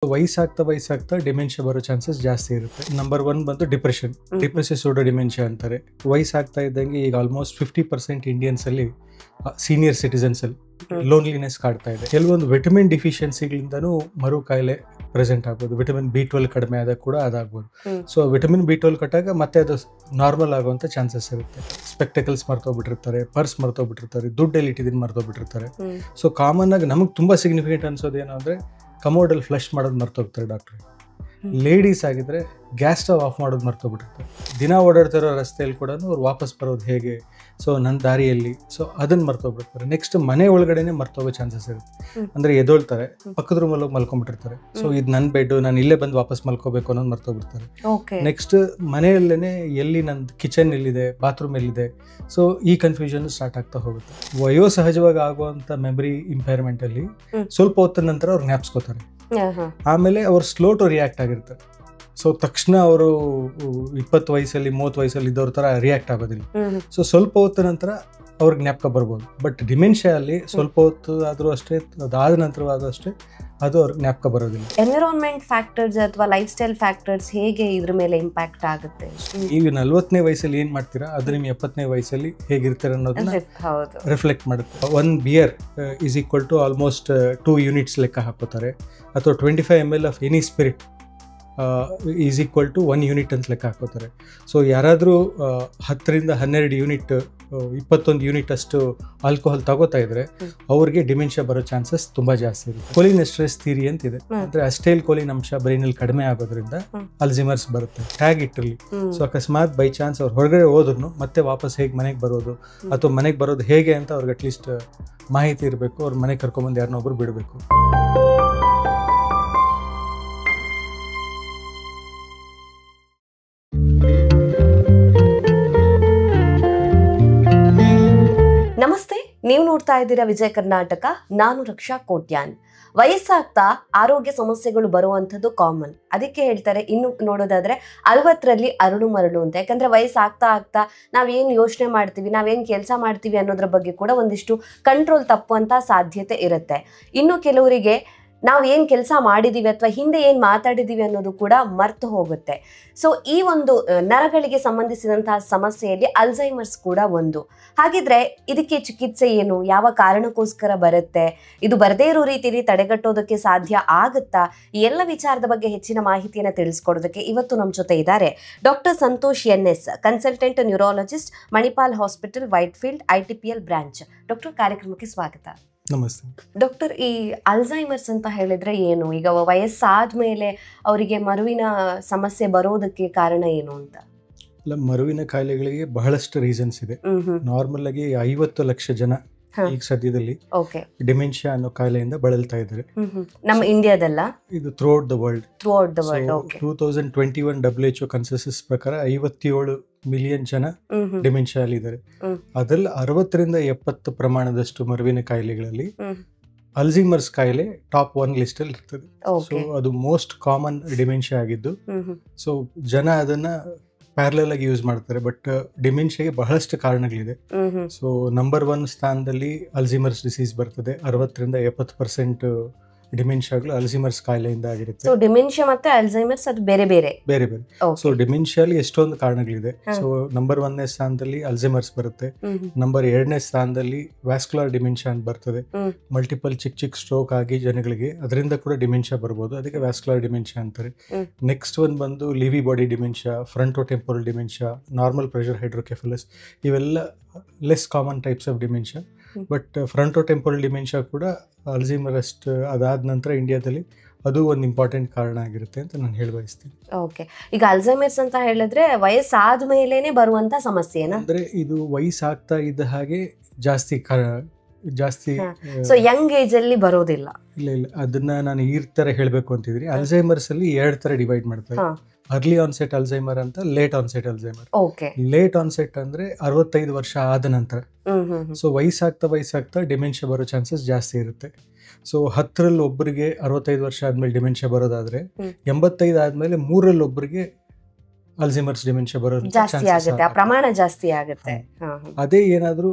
ವಯಸ್ಸಾಗ್ತಾ dementia ಬರೋ chances ಜಾಸ್ತಿ ಇರುತ್ತೆ. ನಂಬರ್ 1 ಬಂದು ಡಿಪ್ರೆಷನ್, ಡಿಪ್ರೆಸಿವ್ ಸೂಡೋ ಡಿಮೆನ್ಷಿಯಾ ಅಂತಾರೆ. ವಯಸ್ಸಾಗ್ತಾ ಇದ್ದಂಗೆ ಈಗ ಆಲ್ಮೋಸ್ಟ್ 50% ಇಂಡಿಯನ್ಸ್ ಅಲ್ಲಿ ಸೀನಿಯರ್ ಸಿಟಿಸನ್ಸ್ ಅಲ್ಲಿ ಲೋನ್ಲಿನೆಸ್ ಕಾಡ್ತಾ ಇದೆ. ಕೆಲವೊಂದು ವಿಟಮಿನ್ ಡಿಫಿಷಿಯನ್ಸಿಗಳಿಂದನೂ ಮರು ಕಾಯಿಲೆ ಪ್ರೆಸೆಂಟ್ ಆಗ್ಬೋದು. ವಿಟಮಿನ್ B12 ಕಡಿಮೆ ಆದಾಗ ಕೂಡ ಅದಾಗ್ಬೋದು. ಸೊ ವಿಟಮಿನ್ B12 ಕಟ್ಟಾಗ ಮತ್ತೆ ಅದು ನಾರ್ಮಲ್ ಆಗುವಂಥ ಚಾನ್ಸಸ್ ಇರುತ್ತೆ. ಸ್ಪೆಕ್ಟಕಲ್ಸ್ ಮರ್ತೋಗ್ಬಿಟ್ಟಿರ್ತಾರೆ, ಪರ್ಸ್ ಮರ್ತೋಗ್ಬಿಟ್ಟಿರ್ತಾರೆ, ದುಡ್ಡಲ್ಲಿ ಇಟ್ಟಿದ್ದೀನಿ ಮರ್ತೋಗ್ಬಿಟ್ಟಿರ್ತಾರೆ. ಸೊ ಕಾಮನ್ ಆಗಿ ನಮಗೆ ತುಂಬ ಸಿಗ್ನಿಫಿಕೆಂಟ್ ಅನ್ಸೋದು ಏನು ಅಂದರೆ ಕಮೋಡಲ್ಲಿ ಫ್ಲಶ್ ಮಾಡೋದು ಮರ್ತೋಗ್ತಾರೆ ಡಾಕ್ಟ್ರು. ಲೇಡೀಸ್ ಆಗಿದ್ರೆ ಗ್ಯಾಸ್ ಸ್ಟವ್ ಆಫ್ ಮಾಡೋದು ಮರ್ತೋಗ್ಬಿಟ್ಟಿರ್ತಾರೆ. ದಿನ ಓಡಾಡ್ತಿರೋ ರಸ್ತೆಯಲ್ಲಿ ಕೂಡ ಅವ್ರು ವಾಪಸ್ ಬರೋದು ಹೇಗೆ, ಸೊ ನನ್ನ ದಾರಿಯಲ್ಲಿ, ಸೊ ಅದನ್ನು ಮರ್ತೋಗ್ಬಿಡ್ತಾರೆ. ನೆಕ್ಸ್ಟ್ ಮನೆ ಒಳಗಡೆನೆ ಮರ್ತೋಗೋ ಚಾನ್ಸಸ್ ಇರುತ್ತೆ. ಅಂದರೆ ಎದೊಳ್ತಾರೆ, ಪಕ್ಕದ ರೂಮಲ್ಲಿ ಹೋಗಿ ಮಲ್ಕೊಂಡ್ಬಿಟ್ಟಿರ್ತಾರೆ. ಸೊ ಇದು ನನ್ನ ಬೆಡ್, ನಾನು ಇಲ್ಲೇ ಬಂದು ವಾಪಸ್ ಮಲ್ಕೋಬೇಕು ಅನ್ನೋದು ಮರ್ತೋಗ್ಬಿಡ್ತಾರೆ. ನೆಕ್ಸ್ಟ್ ಮನೆಯಲ್ಲೇ ಎಲ್ಲಿ ನನ್ನ ಕಿಚನ್ ಎಲ್ಲಿದೆ, ಬಾತ್ರೂಮ್ ಎಲ್ಲಿದೆ, ಸೊ ಈ ಕನ್ಫ್ಯೂಷನ್ ಸ್ಟಾರ್ಟ್ ಆಗ್ತಾ ಹೋಗುತ್ತೆ. ವಯೋಸಹಜವಾಗಿ ಆಗುವಂಥ ಮೆಮರಿ ಇಂಪೈರ್ಮೆಂಟಲ್ಲಿ ಸ್ವಲ್ಪ ಹೊತ್ತಿನ ನಂತರ ಅವ್ರು ಜ್ಞಾಪಿಸ್ಕೋತಾರೆ. ಆಮೇಲೆ ಅವ್ರು ಸ್ಲೋ ಟು ರಿಯಾಕ್ಟ್ ಆಗಿರ್ತಾರೆ. ಸೊ ತಕ್ಷಣ ಅವರು 20 ವಯಸ್ಸಲ್ಲಿ 30 ವಯಸ್ಸಲ್ಲಿ ಇದ್ದವ್ರ ಥರ ರಿಯಾಕ್ಟ್ ಆಗೋದಿಲ್ಲ. ಸೊ ಸ್ವಲ್ಪ ಹೊತ್ತಿನ ನಂತರ ಅವ್ರಿಗೆ ಜ್ಞಾಪಕ ಬರ್ಬೋದು. ಬಟ್ ಡಿಮೆನ್ಷಿಯಾ ಅಲ್ಲಿ ಸ್ವಲ್ಪ ಹೊತ್ತು ಆದರೂ ಅಷ್ಟೇ, ಅದಾದ ನಂತರವಾದರೂ ಅಷ್ಟೇ ಅದು ಅವ್ರಿಗೆ ಜ್ಞಾಪಕ ಬರೋದಿಲ್ಲ. ಎನ್ವಿರಾನ್ಮೆಂಟ್ ಫ್ಯಾಕ್ಟರ್ಸ್ ಅಥವಾ ಲೈಫ್ ಸ್ಟೈಲ್ ಫ್ಯಾಕ್ಟರ್ಸ್ ಹೇಗೆ ಇದ್ರ ಮೇಲೆ ಇಂಪ್ಯಾಕ್ಟ್ ಆಗುತ್ತೆ? ಈಗ 40ನೇ ವಯಸ್ಸಲ್ಲಿ ಏನು ಮಾಡ್ತೀರಾ ಅದು ನಿಮ್ಮ 70ನೇ ವಯಸ್ಸಲ್ಲಿ ಹೇಗಿರ್ತೀರ ಅನ್ನೋದನ್ನ ರಿಫ್ಲೆಕ್ಟ್ ಮಾಡುತ್ತೆ. 1 beer is equal to almost 2 units ಲೆಕ್ಕ ಹಾಕೋತಾರೆ. ಅಥವಾ 25 ml of any spirit is equal to 1 unit ಅಂತ ಲೆಕ್ಕ ಹಾಕೋತಾರೆ. ಸೊ ಯಾರಾದರೂ 10 ರಿಂದ 12 ಯೂನಿಟ್ 21 ಯೂನಿಟ್ ಅಷ್ಟು ಆಲ್ಕೋಹಾಲ್ ತಗೋತಾ ಇದ್ರೆ ಅವ್ರಿಗೆ ಡಿಮೆನ್ಷಿಯಾ ಬರೋ ಚಾನ್ಸಸ್ ತುಂಬಾ ಜಾಸ್ತಿ ಇರುತ್ತೆ. ಕೊಲಿನೆಸ್ಟ್ರೆಸ್ ಥಿಯರಿ ಅಂತ ಇದೆ. ಅಂದ್ರೆ ಅಸ್ಟೈಲ್ ಕೊಲಿನ್ ಅಂಶ ಬ್ರೈನಲ್ಲಿ ಕಡಿಮೆ ಆಗೋದ್ರಿಂದ ಅಲ್ಝೈಮರ್ಸ್ ಬರುತ್ತೆ. ಟ್ಯಾಗ್ ಇಟ್ಟಿರಲಿ. ಸೊ ಅಕಸ್ಮಾತ್ ಬೈ ಚಾನ್ಸ್ ಅವ್ರು ಹೊರಗಡೆ ಹೋದ್ರು ಮತ್ತೆ ವಾಪಸ್ ಹೇಗೆ ಮನೆಗೆ ಬರೋದು ಅಥವಾ ಮನೆಗೆ ಬರೋದು ಹೇಗೆ ಅಂತ ಅವ್ರಿಗೆ ಅಟ್ಲೀಸ್ಟ್ ಮಾಹಿತಿ ಇರಬೇಕು. ಅವ್ರ ಮನೆಗೆ ಕರ್ಕೊಂಬಂದು ಯಾರನ್ನೊಬ್ರು ಬಿಡಬೇಕು. ನಮಸ್ತೆ, ನೀವು ನೋಡ್ತಾ ಇದ್ದೀರಾ ವಿಜಯ ಕರ್ನಾಟಕ. ನಾನು ರಕ್ಷಾ ಕೋಟ್ಯಾನ್. ವಯಸ್ಸಾಗ್ತಾ ಆರೋಗ್ಯ ಸಮಸ್ಯೆಗಳು ಬರುವಂಥದ್ದು ಕಾಮನ್. ಅದಕ್ಕೆ ಹೇಳ್ತಾರೆ, ಇನ್ನು ನೋಡೋದಾದ್ರೆ 60ರಲ್ಲಿ ಅರಳು ಮರಳು ಅಂತ. ಯಾಕಂದ್ರೆ ವಯಸ್ಸಾಗ್ತಾ ನಾವೇನು ಯೋಚನೆ ಮಾಡ್ತೀವಿ, ನಾವೇನು ಕೆಲಸ ಮಾಡ್ತೀವಿ ಅನ್ನೋದ್ರ ಬಗ್ಗೆ ಕೂಡ ಒಂದಿಷ್ಟು ಕಂಟ್ರೋಲ್ ತಪ್ಪುವಂಥ ಸಾಧ್ಯತೆ ಇರುತ್ತೆ. ಇನ್ನು ಕೆಲವರಿಗೆ ನಾವು ಏನು ಕೆಲಸ ಮಾಡಿದ್ದೀವಿ ಅಥವಾ ಹಿಂದೆ ಏನು ಮಾತಾಡಿದ್ದೀವಿ ಅನ್ನೋದು ಕೂಡ ಮರ್ತು ಹೋಗುತ್ತೆ. ಸೊ ಈ ಒಂದು ನರಗಳಿಗೆ ಸಂಬಂಧಿಸಿದಂತಹ ಸಮಸ್ಯೆಯಲ್ಲಿ ಅಲ್ಝೈಮರ್ಸ್ ಕೂಡ ಒಂದು. ಹಾಗಿದ್ರೆ ಇದಕ್ಕೆ ಚಿಕಿತ್ಸೆ ಏನು, ಯಾವ ಕಾರಣಕ್ಕೋಸ್ಕರ ಬರುತ್ತೆ, ಇದು ಬರದೇ ಇರೋ ರೀತಿಯಲ್ಲಿ ತಡೆಗಟ್ಟೋದಕ್ಕೆ ಸಾಧ್ಯ ಆಗುತ್ತಾ, ಈ ಎಲ್ಲ ವಿಚಾರದ ಬಗ್ಗೆ ಹೆಚ್ಚಿನ ಮಾಹಿತಿಯನ್ನು ತಿಳಿಸ್ಕೊಡೋದಕ್ಕೆ ಇವತ್ತು ನಮ್ಮ ಜೊತೆ ಇದ್ದಾರೆ doctor Santosh NS, consultant neurologist, Manipal hospital, Whitefield, ITPL branch. Doctor, ಕಾರ್ಯಕ್ರಮಕ್ಕೆ ಸ್ವಾಗತ. ನಮಸ್ತೆ ಡಾಕ್ಟರ್, ಈ ಅಲ್ಝೈಮರ್ಸ್ ಅಂತ ಹೇಳಿದ್ರೆ ಏನು? ಈಗ ವಯಸ್ಸಾದ್ಮೇಲೆ ಅವರಿಗೆ ಮರುವಿನ ಸಮಸ್ಯೆ ಬರೋದಕ್ಕೆ ಕಾರಣ ಏನು ಅಂತ? ಮರುವಿನ ಕಾಯಿಲೆಗಳಿಗೆ ಬಹಳಷ್ಟು ರೀಸನ್ಸ್ ಇದೆ. ನಾರ್ಮಲ್ ಆಗಿ 50 ಲಕ್ಷ ಜನ ಈಗ ಸದ್ಯದಲ್ಲಿ ಡಿಮೆನ್ಷಿಯಾ ಅನ್ನೋ ಕಾಯಿಲೆಯಿಂದ ಬಳಲ್ತಾ ಇದ್ದಾರೆ. ನಮ್ಮ ಇಂಡಿಯಾದಲ್ಲ, ಇದು throughout the world. 2021 WHO consensus ಪ್ರಕಾರ 57 ಮಿಲಿಯನ್ ಜನ ಡಿಮೆನ್ಷಿಯಾ ಅಲ್ಲಿ ಇದ್ದಾರೆ. ಅದ್ರಲ್ಲಿ 60 ರಿಂದ 70 ಪ್ರಮಾಣದಷ್ಟು ಮರುವಿನ ಕಾಯಿಲೆಗಳಲ್ಲಿ ಅಲ್ಝೈಮರ್ಸ್ ಕಾಯಿಲೆ ಟಾಪ್ 1 ಲಿಸ್ಟ್ ಅಲ್ಲಿ ಇರ್ತದೆ. ಸೊ ಅದು ಮೋಸ್ಟ್ ಕಾಮನ್ ಡಿಮೆನ್ಷಿಯಾ ಆಗಿದ್ದು, ಸೊ ಜನ ಅದನ್ನ ಪ್ಯಾರಲಲ್ ಆಗಿ ಯೂಸ್ ಮಾಡ್ತಾರೆ. ಬಟ್ ಡಿಮೆನ್ಷಿಯಾಗೆ ಬಹಳಷ್ಟು ಕಾರಣಗಳಿದೆ. ಸೊ ನಂಬರ್ 1 ಸ್ಥಾನದಲ್ಲಿ ಅಲ್ಝೈಮರ್ಸ್ ಡಿಸೀಸ್ ಬರ್ತದೆ. 60 ರಿಂದ 70% ಡಿಮೆನ್ಷಿಯಾಗಳು ಅಲ್ಝೈಮರ್ಸ್ ಕಾಯಿಲೆಯಿಂದ ಆಗಿರುತ್ತೆ. ಸೊ ಡಿಮೆನ್ಷಿಯಾ ಮತ್ತೆ ಅಲ್ಝೈಮರ್ಸ್ ಅದು ಬೇರೆ ಬೇರೆ. ಸೊ ಡಿಮೆನ್ಷಿಯಾಲಿ ಎಷ್ಟೊಂದು ಕಾರಣಗಳಿದೆ. ಸೊ ನಂಬರ್ 1ನೇ ಸ್ಥಾನದಲ್ಲಿ ಅಲ್ಝೈಮರ್ಸ್ ಬರುತ್ತೆ. ನಂಬರ್ 2ನೇ ಸ್ಥಾನದಲ್ಲಿ ವ್ಯಾಸ್ಕ್ಯುಲರ್ ಡಿಮೆನ್ಷಿಯಾ ಅಂತ ಬರ್ತದೆ. ಮಲ್ಟಿಪಲ್ ಚಿಕ್ಕ ಸ್ಟ್ರೋಕ್ ಆಗಿ ಜನಗಳಿಗೆ ಅದರಿಂದ ಕೂಡ ಡಿಮೆನ್ಷಿಯಾ ಬರ್ಬೋದು. ಅದಕ್ಕೆ ವ್ಯಾಸ್ಕ್ಯುಲರ್ ಡಿಮೆನ್ಷಿಯಾ ಅಂತಾರೆ. ನೆಕ್ಸ್ಟ್ ಒಂದು ಬಂದು Lewy body dementia, frontotemporal dementia, normal pressure hydrocephalus, ಇವೆಲ್ಲ less common types of dementia. But frontotemporal dementia ಕೂಡ ಅಲ್ಝೈಮರ್ ಅಷ್ಟು ಅದಾದ ನಂತರ ಇಂಡಿಯಾದಲ್ಲಿ ಅದು ಒಂದು ಇಂಪಾರ್ಟೆಂಟ್ ಕಾರಣ ಆಗಿರುತ್ತೆ ಅಂತ ನಾನು ಹೇಳ ಬಯಸ್ತೀನಿ. ಓಕೆ, ಈಗ ಅಲ್ಝೈಮರ್ಸ್ ಅಂತ ಹೇಳಿದ್ರೆ ವಯಸ್ಸಾದ ಮೇಲೇನೆ ಬರುವಂತ ಸಮಸ್ಯೆ ಅಂದ್ರೆ ಇದು ವಯಸ್ಸಾಗ್ತಾ ಇದ್ದ ಹಾಗೆ ಜಾಸ್ತಿ ಸೊ ಯಂಗ್ ಏಜ್ ಅಲ್ಲಿ ಬರೋದಿಲ್ಲ. ಇಲ್ಲ, ಅದನ್ನ ನಾನು ಈ ತರ ಹೇಳ್ಬೇಕು ಅಂತಿದ್ರಿ. ಅಲ್ಝೈಮರ್ಸ್ ಅಲ್ಲಿ 2 ತರ ಡಿವೈಡ್ ಮಾಡ್ತಾರೆ. ಅರ್ಲಿ ಆನ್ಸೆಟ್ ಅಲ್ಝೈಮರ್ ಅಂತ, late onset Alzheimer. Late onset ಅಂದ್ರೆ 65 ವರ್ಷ ಆದ ನಂತರ. ಸೊ ವಯಸ್ಸಾಗ್ತಾ ಡಿಮೆನ್ಷಿಯಾ ಬರೋ ಚಾನ್ಸಸ್ ಜಾಸ್ತಿ ಇರುತ್ತೆ. ಸೊ 10ರಲ್ಲಿ ಒಬ್ಬರಿಗೆ 65 ವರ್ಷ ಆದ್ಮೇಲೆ ಡಿಮೆನ್ಷಿಯಾ ಬರೋದಾದ್ರೆ 85 ಆದ್ಮೇಲೆ 3ರಲ್ಲಿ ಒಬ್ಬರಿಗೆ ಅಲ್ಝೈಮರ್ಸ್ ಡಿಮೆನ್ಷಿಯಾ ಬರೋ ಜಾಸ್ತಿ ಆಗುತ್ತೆ, ಆ ಪ್ರಮಾಣ ಜಾಸ್ತಿ ಆಗುತ್ತೆ. ಅದೇ ಏನಾದರೂ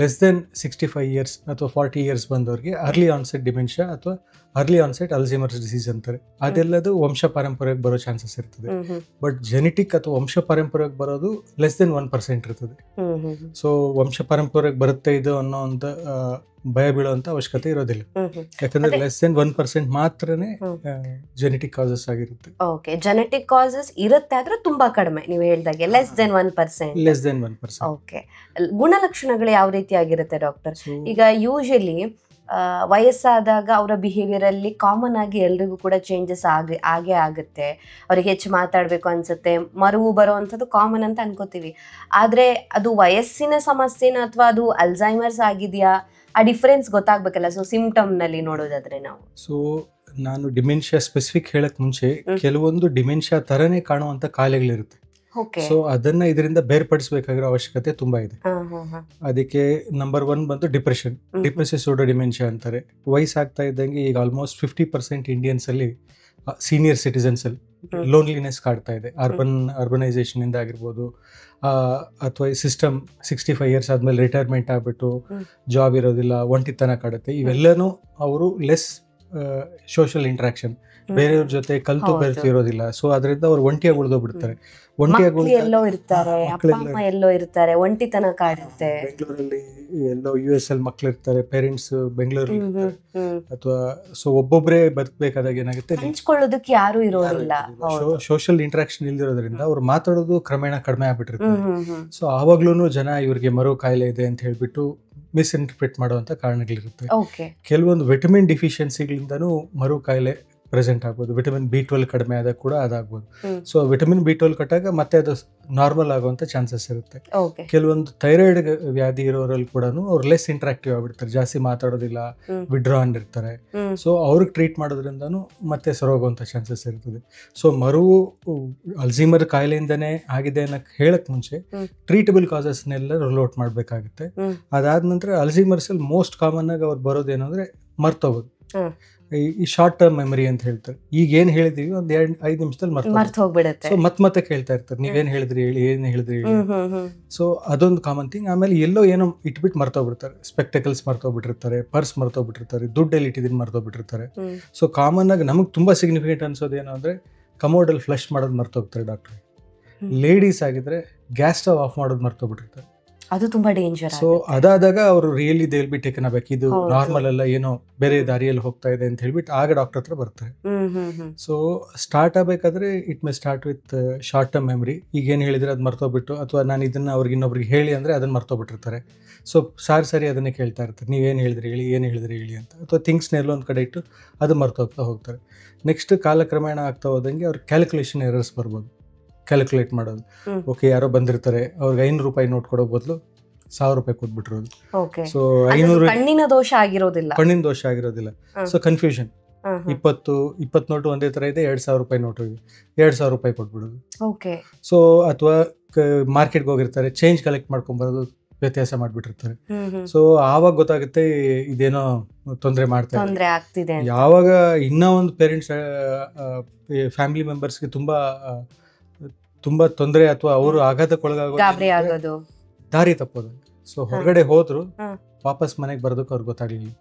ಲೆಸ್ ದೆನ್ 65 ಇಯರ್ಸ್ ಅಥವಾ 40 ಇಯರ್ಸ್ ಬಂದವ್ರಿಗೆ ಅರ್ಲಿ ಆನ್ಸೆಟ್ ಡಿಮೆನ್ಷಿಯಾ ಅಥವಾ ಅರ್ಲಿ ಆನ್ಸೆಟ್ ಅಲ್ಝೈಮರ್ಸ್ ಡಿಸೀಸ್ ಅಂತಾರೆ. ಅದೆಲ್ಲದು ವಂಶ ಪಾರಂಪರ್ಯಕ್ಕೆ ಬರೋ ಚಾನ್ಸಸ್ ಇರ್ತದೆ. ಬಟ್ ಜೆನೆಟಿಕ್ ಅಥವಾ ವಂಶ ಪಾರಂಪರ್ಯಕ್ಕೆ ಬರೋದು ಲೆಸ್ ದೆನ್ 1% ಇರ್ತದೆ. ಸೊ ವಂಶ ಪಾರಂಪರ್ಯಕ್ಕೆ ಬರುತ್ತೆ ಇದು ಅನ್ನೋ ಒಂದು ಭಯ ಬೀಳುವಂತ ಅವಶ್ಯಕತೆ ಇರೋದಿಲ್ಲ. ಯಾಕಂದ್ರೆ ಲೆಸ್ ದೆನ್ 1% ಮಾತ್ರನೇ ಜೆನೆಟಿಕ್ ಕಾಸಸ್ ಆಗಿರುತ್ತೆ. ಓಕೆ, ಜೆನೆಟಿಕ್ ಕಾಸಸ್ ಇರುತ್ತೆ ಆದ್ರೆ ತುಂಬಾ ಕಡಿಮೆ, ನೀವು ಹೇಳ್ದಾಗೆ ಲೆಸ್ ದೆನ್ 1%. ಓಕೆ, ಗುಣಲಕ್ಷಣಗಳು ಯಾವ ರೀತಿ ಆಗಿರುತ್ತೆ ಡಾಕ್ಟರ್? ಈಗ ಯೂಶಲಿ ವಯಸ್ಸಾದಾಗ ಅವರ ಬಿಹೇವಿಯರ್ ಅಲ್ಲಿ ಕಾಮನ್ ಆಗಿ ಎಲ್ರಿಗೂ ಕೂಡ ಚೇಂಜಸ್ ಆಗೇ ಆಗುತ್ತೆ. ಅವ್ರಿಗೆ ಹೆಚ್ಚು ಮಾತಾಡ್ಬೇಕು ಅನ್ಸುತ್ತೆ, ಮರುವು ಬರುವಂಥದ್ದು ಕಾಮನ್ ಅಂತ ಅನ್ಕೋತೀವಿ. ಆದ್ರೆ ಅದು ವಯಸ್ಸಿನ ಸಮಸ್ಯೆನ ಅಥವಾ ಅದು ಅಲ್ಝೈಮರ್ಸ್ ಆಗಿದೆಯಾ, ಆ ಡಿಫರೆನ್ಸ್ ಗೊತ್ತಾಗ್ಬೇಕಲ್ಲ. ಸೊ ಸಿಂಪ್ಟಮ್ ನಲ್ಲಿ ನೋಡೋದಾದ್ರೆ ನಾವು, ಸೊ ನಾನು ಡಿಮೆನ್ಷಿಯಾ ಸ್ಪೆಸಿಫಿಕ್ ಹೇಳಕ್ ಮುಂಚೆ ಕೆಲವೊಂದು ಡಿಮೆನ್ಷಿಯಾ ತರನೇ ಕಾಣುವಂತ ಕಾಯಿಲೆಗಳಿರುತ್ತೆ. ಸೊ ಅದನ್ನ ಇದರಿಂದ ಬೇರ್ಪಡಿಸಬೇಕಾಗಿರೋ ಅವಶ್ಯಕತೆ ತುಂಬಾ ಇದೆ. ಅದಕ್ಕೆ ನಂಬರ್ 1 ಬಂದು ಡಿಪ್ರೆಷನ್, ಡಿಪ್ರೆಸಿವ್ ಸೂಡೋ ಡಿಮೆನ್ಷಿಯಾ ಅಂತಾರೆ. ವಯಸ್ಸಾಗ್ತಾ ಇದ್ದಂಗೆ ಈಗ ಆಲ್ಮೋಸ್ಟ್ 50% ಇಂಡಿಯನ್ಸ್ ಅಲ್ಲಿ ಸೀನಿಯರ್ ಸಿಟಿಸನ್ಸ್ ಅಲ್ಲಿ ಲೋನ್ಲಿನೆಸ್ ಕಾಡ್ತಾ ಇದೆ. ಅರ್ಬನೈಸೇಷನ್ ಇಂದ ಆಗಿರ್ಬೋದು, ಅಥವಾ ಸಿಸ್ಟಮ್ 65 ಇಯರ್ಸ್ ಆದ್ಮೇಲೆ ರಿಟೈರ್ಮೆಂಟ್ ಆಗ್ಬಿಟ್ಟು ಜಾಬ್ ಇರೋದಿಲ್ಲ, ಒಂಟಿತನ ಕಾಡುತ್ತೆ. ಇವೆಲ್ಲನೂ ಅವರು ಲೆಸ್ ಸೋಷಿಯಲ್ ಇಂಟ್ರಾಕ್ಷನ್, ಬೇರೆಯವ್ರ ಜೊತೆ ಕಲ್ತು ಬೆರೆತಿರೋದಿಲ್ಲ. ಸೊ ಅದರಿಂದ ಅವ್ರು ಒಂಟಿಯಾಗಿ ಉಳಿದೋಗ್ಬಿಡ್ತಾರೆ. ಎಲ್ಲೋ ಇರ್ತಾರೆ, ಅಪ್ಪ ಅಮ್ಮ ಎಲ್ಲೋ ಇರ್ತಾರೆ, ಒಂಟಿತನ ಕಾಡುತ್ತೆ. ಬೆಂಗಳೂರಲ್ಲಿ ಎಲ್ಲೋ US ಅಲ್ಲಿ ಮಕ್ಳು ಇರ್ತಾರೆ, ಪೇರೆಂಟ್ಸ್ ಬೆಂಗಳೂರಲ್ಲಿ, ಅಥವಾ ಸೊ ಒಬ್ಬೊಬ್ಬರೇ ಬದುಕಬೇಕಾದಾಗ ಏನಾಗುತ್ತೆ, ಹಂಚ್ಕೊಳ್ಳೋದಕ್ಕೆ ಯಾರು ಇರೋದಿಲ್ಲ. ಸೋಷಿಯಲ್ ಇಂಟ್ರಾಕ್ಷನ್ ಇಲ್ದಿರೋದ್ರಿಂದ ಅವ್ರು ಮಾತಾಡೋದು ಕ್ರಮೇಣ ಕಡಿಮೆ ಆಗ್ಬಿಟ್ಟಿರ್ತಾರೆ. ಸೊ ಆವಾಗ್ಲೂ ಜನ ಇವ್ರಿಗೆ ಮರು ಕಾಯಿಲೆ ಇದೆ ಅಂತ ಹೇಳ್ಬಿಟ್ಟು ಮಿಸ್ಇಂಟರ್ಪ್ರಿಟ್ ಮಾಡುವಂತ ಕಾರಣಗಳಿರುತ್ತೆ. ಕೆಲವೊಂದು ವಿಟಮಿನ್ ಡಿಫಿಷಿಯನ್ಸಿಗಳಿಂದನೂ ಮರು ಕಾಯಿಲೆ ಪ್ರೆಸೆಂಟ್ ಆಗ್ಬೋದು. ವಿಟಮಿನ್ B12 ಕಡಿಮೆ ಆದಾಗ ಕೂಡ ಅದಾಗ್ಬೋದು. ಸೊ ವಿಟಮಿನ್ B12 ಕಟ್ಟಾಗ ಮತ್ತೆ ಅದು ನಾರ್ಮಲ್ ಆಗುವಂತ ಚಾನ್ಸಸ್ ಇರುತ್ತೆ. ಕೆಲವೊಂದು ಥೈರಾಯ್ಡ್ ವ್ಯಾಧಿ ಇರೋರಲ್ಲಿ ಕೂಡ ಅವ್ರು ಲೆಸ್ ಇಂಟ್ರಾಕ್ಟಿವ್ ಆಗ್ಬಿಡ್ತಾರೆ, ಜಾಸ್ತಿ ಮಾತಾಡೋದಿಲ್ಲ, ವಿಡ್ರಾನ್ ಇರ್ತಾರೆ. ಸೊ ಅವ್ರಿಗೆ ಟ್ರೀಟ್ ಮಾಡೋದ್ರಿಂದನೂ ಮತ್ತೆ ಸರೋಗುವಂತ ಚಾನ್ಸಸ್ ಇರ್ತದೆ. ಸೊ ಮರುವು ಅಲ್ಝೈಮರ್ ಕಾಯಿಲೆಯಿಂದನೇ ಆಗಿದೆ ಅನ್ನಕ್ಕೆ ಹೇಳಕ್ ಮುಂಚೆ ಟ್ರೀಟಬಲ್ ಕಾಸಸ್ನೆಲ್ಲ ರೂಲ್ ಔಟ್ ಮಾಡ್ಬೇಕಾಗುತ್ತೆ. ಅದಾದ ನಂತರ ಅಲ್ಝೈಮರ್ಸ್ ಅಲ್ಲಿ ಮೋಸ್ಟ್ ಕಾಮನ್ ಆಗಿ ಅವ್ರು ಬರೋದೇನಂದ್ರೆ ಮರ್ತೋಗೋದು, ಈ ಶಾರ್ಟ್ ಟರ್ಮ್ ಮೆಮರಿ ಅಂತ ಹೇಳ್ತಾರೆ. ಈಗ ಏನ್ ಹೇಳಿದೀವಿ ಒಂದ್ 5 ನಿಮಿಷದಲ್ಲಿ ಮರ್ತು ಹೋಗ್ಬಿಡುತ್ತೆ. ಸೊ ಮತ್ತೆ ಕೇಳ್ತಾ ಇರ್ತಾರೆ, ನೀವೇನ್ ಹೇಳಿದ್ರಿ ಹೇಳಿ, ಏನ್ ಹೇಳಿದ್ರಿ ಹೇಳಿ. ಸೊ ಅದೊಂದು ಕಾಮನ್ ಥಿಂಗ್. ಆಮೇಲೆ ಎಲ್ಲೋ ಏನೋ ಇಟ್ಬಿಟ್ಟು ಮರ್ತೋಗ್ಬಿಡ್ತಾರೆ, ಸ್ಪೆಕ್ಟಕಲ್ಸ್ ಮರ್ತೋಗ್ಬಿಟ್ಟಿರ್ತಾರೆ, ಪರ್ಸ್ ಮರ್ತೋಗ್ಬಿಟ್ಟಿರ್ತಾರೆ, ದುಡ್ಡಲ್ಲಿ ಇಟ್ಟಿದ್ದೀನಿ ಮರ್ತೋಗ್ಬಿಟ್ಟಿರ್ತಾರೆ. ಸೊ ಕಾಮನ್ ಆಗಿ ನಮಗ್ ತುಂಬಾ ಸಿಗ್ನಿಫಿಕೆಂಟ್ ಅನ್ಸೋದೇನು ಅಂದ್ರೆ ಕಮೋಡಲ್ಲಿ ಫ್ಲಶ್ ಮಾಡೋದು ಮರ್ತೋಗ್ತಾರೆ ಡಾಕ್ಟರ್. ಲೇಡೀಸ್ ಆಗಿದ್ರೆ ಗ್ಯಾಸ್ ಸ್ಟವ್ ಆಫ್ ಮಾಡೋದು ಮರ್ತೋಗ್ಬಿಟ್ಟಿರ್ತಾರೆ. ಅದು ತುಂಬಾ ಡೇಂಜರ್. ಸೊ ಅದಾದಾಗ ಅವರು really they will be taken aback, ಇದು ನಾರ್ಮಲ್ ಅಲ್ಲ, ಏನೋ ಬೇರೆ ದಾರಿಯಲ್ಲಿ ಹೋಗ್ತಾ ಇದೆ ಅಂತ ಹೇಳ್ಬಿಟ್ಟು ಆಗ ಡಾಕ್ಟರ್ ಹತ್ರ ಬರ್ತಾರೆ. ಸೊ ಸ್ಟಾರ್ಟ್ ಆಗ್ಬೇಕಾದ್ರೆ it may start with short term memory. ಈಗ ಏನ್ ಹೇಳಿದ್ರೆ ಅದು ಮರ್ತೋಗ್ಬಿಟ್ಟು, ಅಥವಾ ನಾನು ಇದನ್ನ ಅವ್ರಿಗೆ ಇನ್ನೊಬ್ರಿಗೆ ಹೇಳಿ ಅಂದ್ರೆ ಅದನ್ನ ಮರ್ತೋಗ್ಬಿಟ್ಟಿರ್ತಾರೆ. ಸೊ ಸಾರಿ ಅದನ್ನೇ ಕೇಳ್ತಾ ಇರ್ತಾರೆ, ನೀವೇನು ಹೇಳಿದ್ರಿ ಹೇಳಿ, ಏನು ಹೇಳಿದ್ರಿ ಹೇಳಿ ಅಂತ. ಅಥವಾ ಥಿಂಗ್ಸ್ನೆಲ್ಲ ಒಂದು ಕಡೆ ಇಟ್ಟು ಅದು ಮರ್ತೋಗ್ತಾ ಹೋಗ್ತಾರೆ. ನೆಕ್ಸ್ಟ್ ಕಾಲಕ್ರಮೇಣ ಆಗ್ತಾ ಹೋದಂಗೆ ಅವ್ರ ಕ್ಯಾಲ್ಕುಲೇಷನ್ ಎರರ್ಸ್ ಬರ್ಬೋದು. ಕ್ಯಾಲ್ಕುಲೇಟ್ ಮಾಡೋದು, ಓಕೆ ಯಾರೋ ಬಂದಿರ್ತಾರೆ, ಅವ್ರಿಗೆ 500 ರೂಪಾಯಿ ನೋಟ್ ಕೊಡೋ ಬದಲು 1000 ರೂಪಾಯಿ ಕೊಟ್ಬಿಟ್ಟಿರೋದು. ಸೊ 500 ಕಣ್ಣಿನ ದೋಷ ಆಗಿರೋದಿಲ್ಲ. ಸೊ ಕನ್ಫ್ಯೂಷನ್, 20 ನೋಟು ಒಂದೇ ತರ ಇದೆ, 2000 ರೂಪಾಯಿ ನೋಟು 2000 ರೂಪಾಯಿ ಕೊಟ್ಬಿಡೋದು. ಸೊ ಅಥವಾ ಮಾರ್ಕೆಟ್ಗೆ ಹೋಗಿರ್ತಾರೆ, ಚೇಂಜ್ ಕಲೆಕ್ಟ್ ಮಾಡ್ಕೊಂಡ್ಬರೋದು, ವ್ಯತ್ಯಾಸ ಮಾಡ್ಬಿಟ್ಟಿರ್ತಾರೆ. ಸೊ ಆವಾಗ ಗೊತ್ತಾಗುತ್ತೆ ಇದೇನೋ ತೊಂದರೆ ಮಾಡ್ತಾರೆ. ಯಾವಾಗ ಇನ್ನ ಒಂದು ಪೇರೆಂಟ್ಸ್ ಫ್ಯಾಮಿಲಿ ಮೆಂಬರ್ಸ್ಗೆ ತುಂಬಾ ತೊಂದರೆ ಅಥವಾ ಅವರು ಆಘಾತಕ್ಕೊಳಗಾಗೋದು, ದಾರಿ ತಪ್ಪೋದು. ಸೊ ಹೊರಗಡೆ ಹೋದ್ರು ವಾಪಸ್ ಮನೆಗೆ ಬರೋದಕ್ಕೆ ಅವ್ರಿಗೆ ಗೊತ್ತಾಗ್ಲಿಲ್ಲ.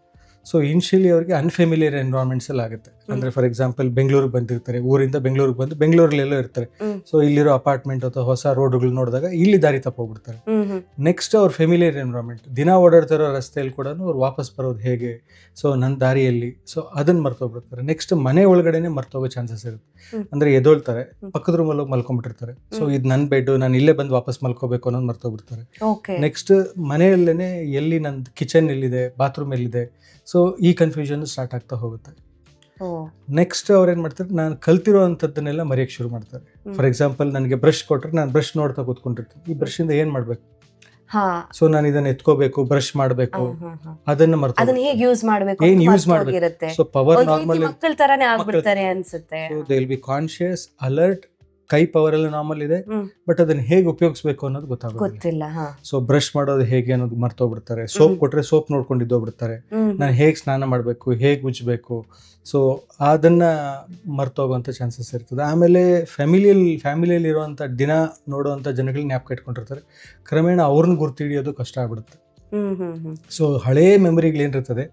ಸೊ ಇನಿಷಿಯಲಿ ಅವ್ರಿಗೆ ಅನ್ಫೆಮಿಲಿಯರ್ ಎನ್ವೈರನ್ಮೆಂಟ್ಸ್ ಅಲ್ಲಿ ಆಗುತ್ತೆ. ಅಂದ್ರೆ ಫಾರ್ ಎಕ್ಸಾಂಪಲ್ ಬೆಂಗಳೂರಿಗೆ ಬಂದಿರ್ತಾರೆ, ಊರಿಂದ ಬೆಂಗಳೂರಿಗೆ ಬಂದು ಬೆಂಗಳೂರಲ್ಲಿ ಎಲ್ಲೋ ಇರ್ತಾರೆ. ಸೊ ಇಲ್ಲಿರೋ ಅಪಾರ್ಟ್ಮೆಂಟ್ ಅಥವಾ ಹೊಸ ರೋಡ್ಗಳು ನೋಡಿದಾಗ ಇಲ್ಲಿ ದಾರಿ ತಪ್ಪೋಗ್ಬಿಡ್ತಾರೆ. ನೆಕ್ಸ್ಟ್ ಅವ್ರ ಫೆಮಿಲಿಯರ್ ಎನ್ವೈರನ್ಮೆಂಟ್, ದಿನ ಓಡಾಡ್ತಿರೋ ರಸ್ತೆಯಲ್ಲಿ ಕೂಡ ಅವ್ರು ವಾಪಸ್ ಬರೋದು ಹೇಗೆ, ಸೊ ನನ್ನ ದಾರಿಯಲ್ಲಿ, ಸೊ ಅದನ್ನ ಮರ್ತೋಗ್ಬಿಡ್ತಾರೆ. ನೆಕ್ಸ್ಟ್ ಮನೆ ಒಳಗಡೆನೆ ಮರ್ತೋಗೋ ಚಾನ್ಸಸ್ ಇರುತ್ತೆ. ಅಂದ್ರೆ ಎದೊಳ್ತಾರೆ, ಪಕ್ಕದ ರೂಮಲ್ಲಿ ಹೋಗಿ ಮಲ್ಕೊಂಡ್ಬಿಟ್ಟಿರ್ತಾರೆ. ಸೊ ಇದು ನನ್ನ ಬೆಡ್, ನಾನು ಇಲ್ಲೇ ಬಂದು ವಾಪಸ್ ಮಲ್ಕೋಬೇಕು ಅನ್ನೋದು ಮರ್ತೋಗ್ಬಿಡ್ತಾರೆ. ನೆಕ್ಸ್ಟ್ ಮನೆಯಲ್ಲೇನೆ ಎಲ್ಲಿ ನಂದು ಕಿಚನ್ ಎಲ್ಲಿದೆ, ಬಾತ್ರೂಮ್ ಎಲ್ಲಿದೆ, ಸೊ ಈ ಕನ್ಫ್ಯೂಷನ್ ಸ್ಟಾರ್ಟ್ ಆಗ್ತಾ ಹೋಗುತ್ತೆ. ನೆಕ್ಸ್ಟ್ ಅವ್ರು ಏನ್ ಮಾಡ್ತಾರೆ, ನಾನು ಕಲ್ತಿರೋ ಅಂಥದ್ದನ್ನೆಲ್ಲ ಮರೆಯಕ್ಕೆ ಶುರು ಮಾಡ್ತಾರೆ. ಫಾರ್ ಎಕ್ಸಾಂಪಲ್ ನನಗೆ ಬ್ರಷ್ ಕೊಟ್ರೆ ನಾನು ಬ್ರಷ್ ನೋಡ್ತಾ ಕೂತ್ಕೊಂಡಿರ್ತೀನಿ, ಈ ಬ್ರಷ್ ಇಂದ ಏನ್ ಮಾಡ್ಬೇಕು, ಸೊ ನಾನು ಇದನ್ನ ಎತ್ಕೋಬೇಕು, ಬ್ರಷ್ ಮಾಡಬೇಕು, ಅದನ್ನ ಮರ್ತು ಏನ್ ಯೂಸ್ ಮಾಡಬೇಕು. So power normal they will B conscious, alert ಕೈ ಪವರ್ ಎಲ್ಲ ನಾರ್ಮಲ್ ಇದೆ, ಬಟ್ ಅದನ್ನ ಹೇಗೆ ಉಪಯೋಗಿಸ್ಬೇಕು ಅನ್ನೋದು ಗೊತ್ತಾಗೋದಿಲ್ಲ. ಸೊ ಬ್ರಷ್ ಮಾಡೋದು ಹೇಗೆ ಅನ್ನೋದು ಮರ್ತೋಗ್ಬಿಡ್ತಾರೆ. ಸೋಪ್ ಕೊಟ್ರೆ ಸೋಪ್ ನೋಡ್ಕೊಂಡಿದ್ದೋಗ್ಬಿಡ್ತಾರೆ. ನಾನು ಹೇಗೆ ಸ್ನಾನ ಮಾಡಬೇಕು, ಹೇಗೆ ಉಜ್ಜಬೇಕು, ಸೊ ಅದನ್ನ ಮರ್ತೋಗುವಂಥ ಚಾನ್ಸಸ್ ಇರ್ತದೆ. ಆಮೇಲೆ ಫ್ಯಾಮಿಲಿಯಲ್ಲಿ ಇರುವಂಥ ದಿನ ನೋಡುವಂಥ ಜನಗಳನ್ನ ಜ್ಞಾಪಕ ಇಟ್ಕೊಂಡಿರ್ತಾರೆ. ಕ್ರಮೇಣ ಅವ್ರನ್ನ ಗುರ್ತಿಡಿಯೋದು ಕಷ್ಟ ಆಗ್ಬಿಡುತ್ತೆ. ಸೊ ಹಳೇ ಮೆಮರಿಗಳೇನಿರ್ತದೆ,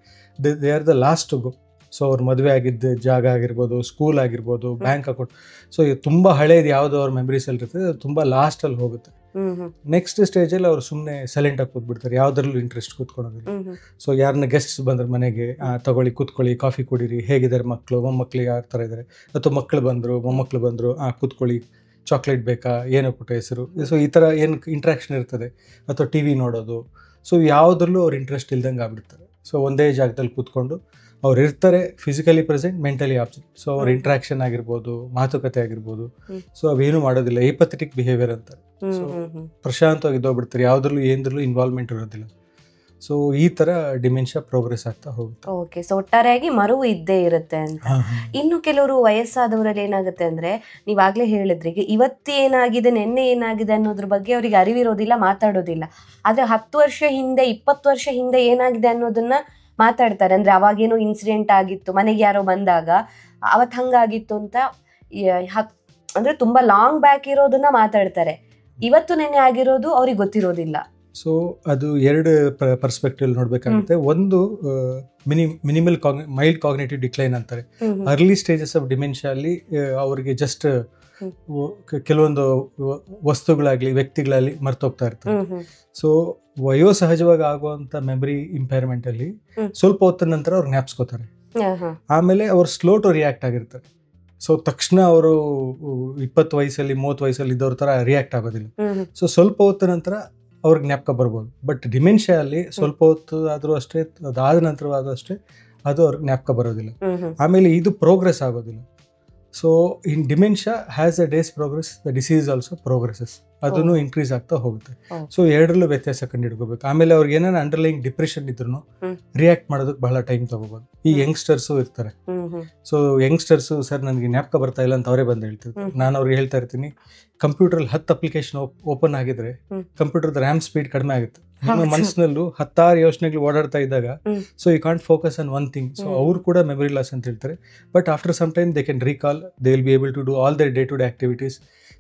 they are the last to go. So ಅವ್ರ ಮದುವೆ ಆಗಿದ್ದ ಜಾಗ ಆಗಿರ್ಬೋದು, ಸ್ಕೂಲ್ ಆಗಿರ್ಬೋದು, ಬ್ಯಾಂಕ್ ಅಕೌಂಟ್, ಸೊ ತುಂಬ ಹಳೇದು ಯಾವುದೋ ಅವ್ರ ಮೆಮರೀಸಲ್ಲಿ ಇರ್ತದೆ, ಅದು ತುಂಬ ಲಾಸ್ಟಲ್ಲಿ ಹೋಗುತ್ತೆ. ನೆಕ್ಸ್ಟ್ ಸ್ಟೇಜಲ್ಲಿ ಅವ್ರು ಸುಮ್ಮನೆ ಸೈಲೆಂಟಾಗಿ ಕೂತ್ಬಿಡ್ತಾರೆ, ಯಾವುದ್ರಲ್ಲೂ ಇಂಟ್ರೆಸ್ಟ್ ಕೂತ್ಕೊಳ್ಳೋದಿಲ್ಲ. ಸೊ ಯಾರನ್ನ ಗೆಸ್ಟ್ಸ್ ಬಂದ್ರೆ ಮನೆಗೆ ತಗೊಳ್ಳಿ, ಕೂತ್ಕೊಳ್ಳಿ, ಕಾಫಿ ಕುಡೀರಿ, ಹೇಗಿದ್ದಾರೆ ಮಕ್ಕಳು, ಮೊಮ್ಮಕ್ಕಳು ಯಾವ ಥರ ಇದ್ದಾರೆ, ಅಥವಾ ಮಕ್ಕಳು ಬಂದರು, ಮೊಮ್ಮಕ್ಕಳು ಬಂದರು, ಕೂತ್ಕೊಳ್ಳಿ, ಚಾಕ್ಲೇಟ್ ಬೇಕಾ, ಏನೋ ಪುಟ್ಟ ಹೆಸರು. ಸೊ ಈ ಥರ ಏನು ಇಂಟ್ರಾಕ್ಷನ್ ಇರ್ತದೆ, ಅಥವಾ ಟಿ ವಿ ನೋಡೋದು, ಸೊ ಯಾವುದ್ರಲ್ಲೂ ಅವ್ರು ಇಂಟ್ರೆಸ್ಟ್ ಇಲ್ದಂಗೆ ಆಗ್ಬಿಡ್ತಾರೆ. ಸೊ ಒಂದೇ ಜಾಗದಲ್ಲಿ ಕೂತ್ಕೊಂಡು ಅವ್ರು ಇರ್ತಾರೆ, physically present, mentally absent. So ಅವ್ರ ಇಂಟ್ರಾಕ್ಷನ್ ಆಗಿರ್ಬೋದು, ಮಾತುಕತೆ ಆಗಿರ್ಬೋದು, ಸೊ ಅವೇನು ಮಾಡೋದಿಲ್ಲ, ಏಪಥೆಟಿಕ್ ಬಿಹೇವಿಯರ್ ಅಂತಾರೆ. ಸೊ ಪ್ರಶಾಂತವಾಗಿ ಇದ್ದೋಗ್ಬಿಡ್ತಾರೆ, ಯಾವುದ್ರಲ್ಲೂ ಏನದ್ರಲ್ಲೂ ಇನ್ವಾಲ್ವ್ಮೆಂಟ್ ಇರೋದಿಲ್ಲ. ಸೊ ಈ ತರ ಡಿಮೆನ್ಷಿಯಾ ಪ್ರೋಗ್ರೆಸ್ ಆಗ್ತಾ ಹೋಗುತ್ತೆ. ಓಕೆ, ಸೊ ಒಟ್ಟಾರೆಯಾಗಿ ಮರುವು ಇದ್ದೇ ಇರುತ್ತೆ ಅಂತ. ಇನ್ನು ಕೆಲವರು ವಯಸ್ಸಾದವರಲ್ಲಿ ಏನಾಗುತ್ತೆ ಅಂದ್ರೆ, ನೀವಾಗ್ಲೇ ಹೇಳಿದ್ರಿ, ಈಗ ಇವತ್ತು ಏನಾಗಿದೆ, ನೆನ್ನೆ ಏನಾಗಿದೆ ಅನ್ನೋದ್ರ ಬಗ್ಗೆ ಅವ್ರಿಗೆ ಅರಿವಿರೋದಿಲ್ಲ, ಮಾತಾಡೋದಿಲ್ಲ. ಆದ್ರೆ 10 ವರ್ಷ ಹಿಂದೆ, 20 ವರ್ಷ ಹಿಂದೆ ಏನಾಗಿದೆ ಅನ್ನೋದನ್ನ ಮಾತಾಡ್ತಾರೆ. ಅಂದ್ರೆ ಅವಾಗೇನೋ ಇನ್ಸಿಡೆಂಟ್ ಆಗಿತ್ತು, ಮನೆಗೆ ಯಾರೋ ಬಂದಾಗ ಅವತ್ತು ಹಂಗಾಗಿತ್ತು ಅಂತ, ಅಂದ್ರೆ ತುಂಬಾ ಲಾಂಗ್ ಬ್ಯಾಕ್ ಇರೋದನ್ನ ಮಾತಾಡ್ತಾರೆ. ಇವತ್ತು ನೆನ್ನೆ ಆಗಿರೋದು ಅವ್ರಿಗೆ ಗೊತ್ತಿರೋದಿಲ್ಲ. ಸೊ ಅದು ಎರಡು ಪರ್ಸ್ಪೆಕ್ಟಿವ್ ನೋಡ್ಬೇಕಾಗುತ್ತೆ. ಒಂದು ಮಿನಿಮಲ್ ಮೈಲ್ಡ್ ಕಾಗ್ನೇಟಿವ್ ಡಿಕ್ಲೈನ್ ಅಂತಾರೆ. ಅರ್ಲಿ ಸ್ಟೇಜಸ್ ಆಫ್ ಡಿಮೆನ್ಷಿಯಾ ಅಲ್ಲಿ ಅವ್ರಿಗೆ ಜಸ್ಟ್ ಕೆಲವೊಂದು ವಸ್ತುಗಳಾಗ್ಲಿ, ವ್ಯಕ್ತಿಗಳಲ್ಲಿ ಮರ್ತೋಗ್ತಾ ಇರ್ತಾರೆ. ಸೊ ವಯೋಸಹಜವಾಗಿ ಆಗುವಂತ ಮೆಮರಿ ಇಂಪೈರ್ಮೆಂಟ್ ಅಲ್ಲಿ ಸ್ವಲ್ಪ ಹೊತ್ತಿನ ನಂತರ ಅವ್ರು ಜ್ಞಾಪಿಸ್ಕೋತಾರೆ. ಆಮೇಲೆ ಅವ್ರು ಸ್ಲೋ ಟು ರಿಯಾಕ್ಟ್ ಆಗಿರ್ತಾರೆ. ಸೊ ತಕ್ಷಣ ಅವರು 20 ವಯಸ್ಸಲ್ಲಿ 30 ವಯಸ್ಸಲ್ಲಿ ಇದ್ದವ್ರ ತರ ರಿಯಾಕ್ಟ್ ಆಗೋದಿಲ್ಲ. ಸೊ ಸ್ವಲ್ಪ ಹೊತ್ತಿನ ನಂತರ ಅವ್ರಿಗೆ ಜ್ಞಾಪಕ ಬರ್ಬೋದು. ಬಟ್ ಡಿಮೆನ್ಷಿಯಾ ಅಲ್ಲಿ ಸ್ವಲ್ಪ ಹೊತ್ತು ಆದ್ರೂ ಅಷ್ಟೇ, ಅದಾದ ನಂತರವಾದ್ರೂ ಅಷ್ಟೇ ಅದು ಅವ್ರಿಗೆ ಜ್ಞಾಪಕ ಬರೋದಿಲ್ಲ. ಆಮೇಲೆ ಇದು ಪ್ರೋಗ್ರೆಸ್ ಆಗೋದಿಲ್ಲ. So in dementia has a days progress, the disease also progresses, ಅದನ್ನು ಇನ್ಕ್ರೀಸ್ ಆಗ್ತಾ ಹೋಗುತ್ತೆ. ಸೊ ಎರಡರಲ್ಲೂ ವ್ಯತ್ಯಾಸ ಕಂಡುಹಿಡ್ಕೋಬೇಕು. ಆಮೇಲೆ ಅವ್ರಿಗೆ ಏನಾರ ಅಂಡರ್ಲೈನ್ ಡಿಪ್ರೆಷನ್ ಇದ್ರು ರಿಯಾಕ್ಟ್ ಮಾಡೋದಕ್ಕೆ ಬಹಳ ಟೈಮ್ ತಗೋಬಹುದು. ಈ ಯಂಗ್ಸ್ಟರ್ಸು ಇರ್ತಾರೆ. ಸೊ ಯಂಗ್ಸ್ಟರ್ಸು, ಸರ್ ನನಗೆ ಜ್ಞಾಪಕ ಬರ್ತಾ ಇಲ್ಲ ಅಂತ ಅವರೇ ಬಂದು ಹೇಳ್ತಿರ್ತಾರೆ. ನಾನು ಅವ್ರಿಗೆ ಹೇಳ್ತಾ ಇರ್ತೀನಿ, ಕಂಪ್ಯೂಟರ್ 10 ಅಪ್ಲಿಕೇಶನ್ ಓಪನ್ ಆಗಿದ್ರೆ ಕಂಪ್ಯೂಟರ್ ರ್ಯಾಮ್ ಸ್ಪೀಡ್ ಕಡಿಮೆ ಆಗುತ್ತೆ. ನಿಮ್ಮ ಮನಸ್ಸಿನಲ್ಲೂ 10 ಯೋಚನೆಗಳು ಓಡಾಡ್ತಾ ಇದ್ದಾಗ, so you can't focus on one thing. So ಅವ್ರು ಕೂಡ ಮೆಮರಿ ಲಾಸ್ ಅಂತ ಹೇಳ್ತಾರೆ. But after some time they can recall, they will be able to do all their day to day activities.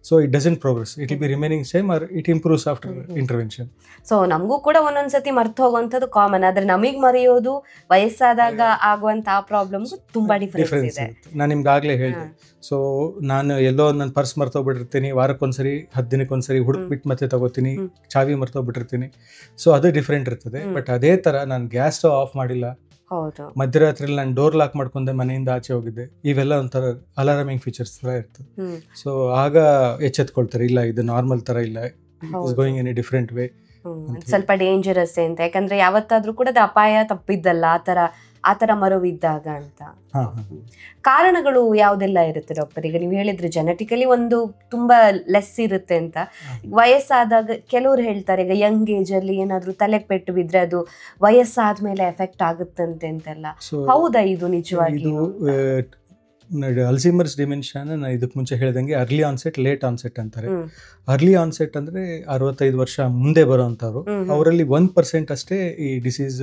So it doesn't progress, it will be remaining same or it improves after intervention. So ನಮಗೂ ಕೂಡ ಒಂದೊಂದ್ಸತಿ ಮರ್ತು ಹೋಗುವಂಥದ್ದು common. ಆದ್ರೆ ನಮಗೆ ಮರೆಯೋದು, ವಯಸ್ಸಾದಾಗ ಆಗುವಂತಹ problems ತುಂಬಾ difference ಇದೆ. ನಾನು ನಿಮ್ಗೆ ಆಗ್ಲೇ ಹೇಳಿದೆ. ಸೊ ನಾನು ಎಲ್ಲೋ ನನ್ನ ಪರ್ಸ್ ಮರ್ತೋಗ್ಬಿಟ್ಟಿರ್ತೀನಿ, ವಾರಕ್ಕೊಂದ್ಸರಿ 10 ದಿನಕ್ಕೊಂದ್ಸರಿ ಹುಡುಕ್ಬಿಟ್ಟು ಮತ್ತೆ ತಗೋತೀನಿ, ಚಾವಿ ಮರ್ತೋಗ್ಬಿಟ್ಟಿರ್ತೀನಿ. ಸೊ ಅದು ಡಿಫ್ರೆಂಟ್ ಇರ್ತದೆ. ಬಟ್ ಅದೇ ತರ ನಾನು ಗ್ಯಾಸ್ ಸ್ಟವ್ ಆಫ್ ಮಾಡಿಲ್ಲ, ಮಧ್ಯರಾತ್ರಿಯಲ್ಲಿ ನಾನು ಡೋರ್ ಲಾಕ್ ಮಾಡ್ಕೊಂಡೆ, ಮನೆಯಿಂದ ಆಚೆ ಹೋಗಿದ್ದೆ, ಇವೆಲ್ಲ ಒಂಥರ ಅಲಾರಾಮಿಂಗ್ ಫೀಚರ್ಸ್ ತರ ಇರ್ತದೆ. ಸೊ ಆಗ ಎಚ್ಚೆತ್ಕೊಳ್ತಾರೆ, ಇಲ್ಲ ಇದು ನಾರ್ಮಲ್ ತರ ಇಲ್ಲ, it's going in a different way, ಸ್ವಲ್ಪ ಡೇಂಜರಸ್ ಅಂತ. ಯಾಕಂದ್ರೆ ಯಾವತ್ತಾದ್ರೂ ಕೂಡ ಅದು ಅಪಾಯ ತಪ್ಪಿದ್ದಲ್ಲ ಆ ತರ ಮರುವಿದ್ದಾಗ ಅಂತ. ಕಾರಣಗಳು ಯಾವ್ದೆಲ್ಲ ಇರುತ್ತೆ ಡಾಕ್ಟರ್? ಈಗ ನೀವು ಹೇಳಿದ್ರೆ ಜೆನೆಟಿಕಲಿ ಒಂದು ತುಂಬಾ ಲೆಸ್ ಇರುತ್ತೆ ಅಂತ. ವಯಸ್ಸಾದಾಗ ಕೆಲವ್ರು ಹೇಳ್ತಾರೆ, ಈಗ ಯಂಗ್ ಏಜ್ ಅಲ್ಲಿ ಏನಾದ್ರೂ ತಲೆಗೆ ಪೆಟ್ಟು ಬಿದ್ರೆ ಅದು ವಯಸ್ಸಾದ್ಮೇಲೆ ಎಫೆಕ್ಟ್ ಆಗುತ್ತಂತೆ ಅಂತೆಲ್ಲ. ಹೌದಾ ಇದು ನಿಜವಾಗಿ? ಅಲ್ಝೀಮರ್ಸ್ ಡಿಮೆನ್ಷಿಯಾನ ನಾನು ಇದಕ್ಕೆ ಮುಂಚೆ ಹೇಳಿದಂಗೆ ಅರ್ಲಿ ಆನ್ಸೆಟ್, ಲೇಟ್ ಆನ್ಸೆಟ್ ಅಂತಾರೆ. ಅರ್ಲಿ ಆನ್ಸೆಟ್ ಅಂದ್ರೆ 65 ವರ್ಷ ಮುಂದೆ ಬರೋಂಥವ್ರು, ಅವರಲ್ಲಿ 1% ಅಷ್ಟೇ ಈ ಡಿಸೀಸ್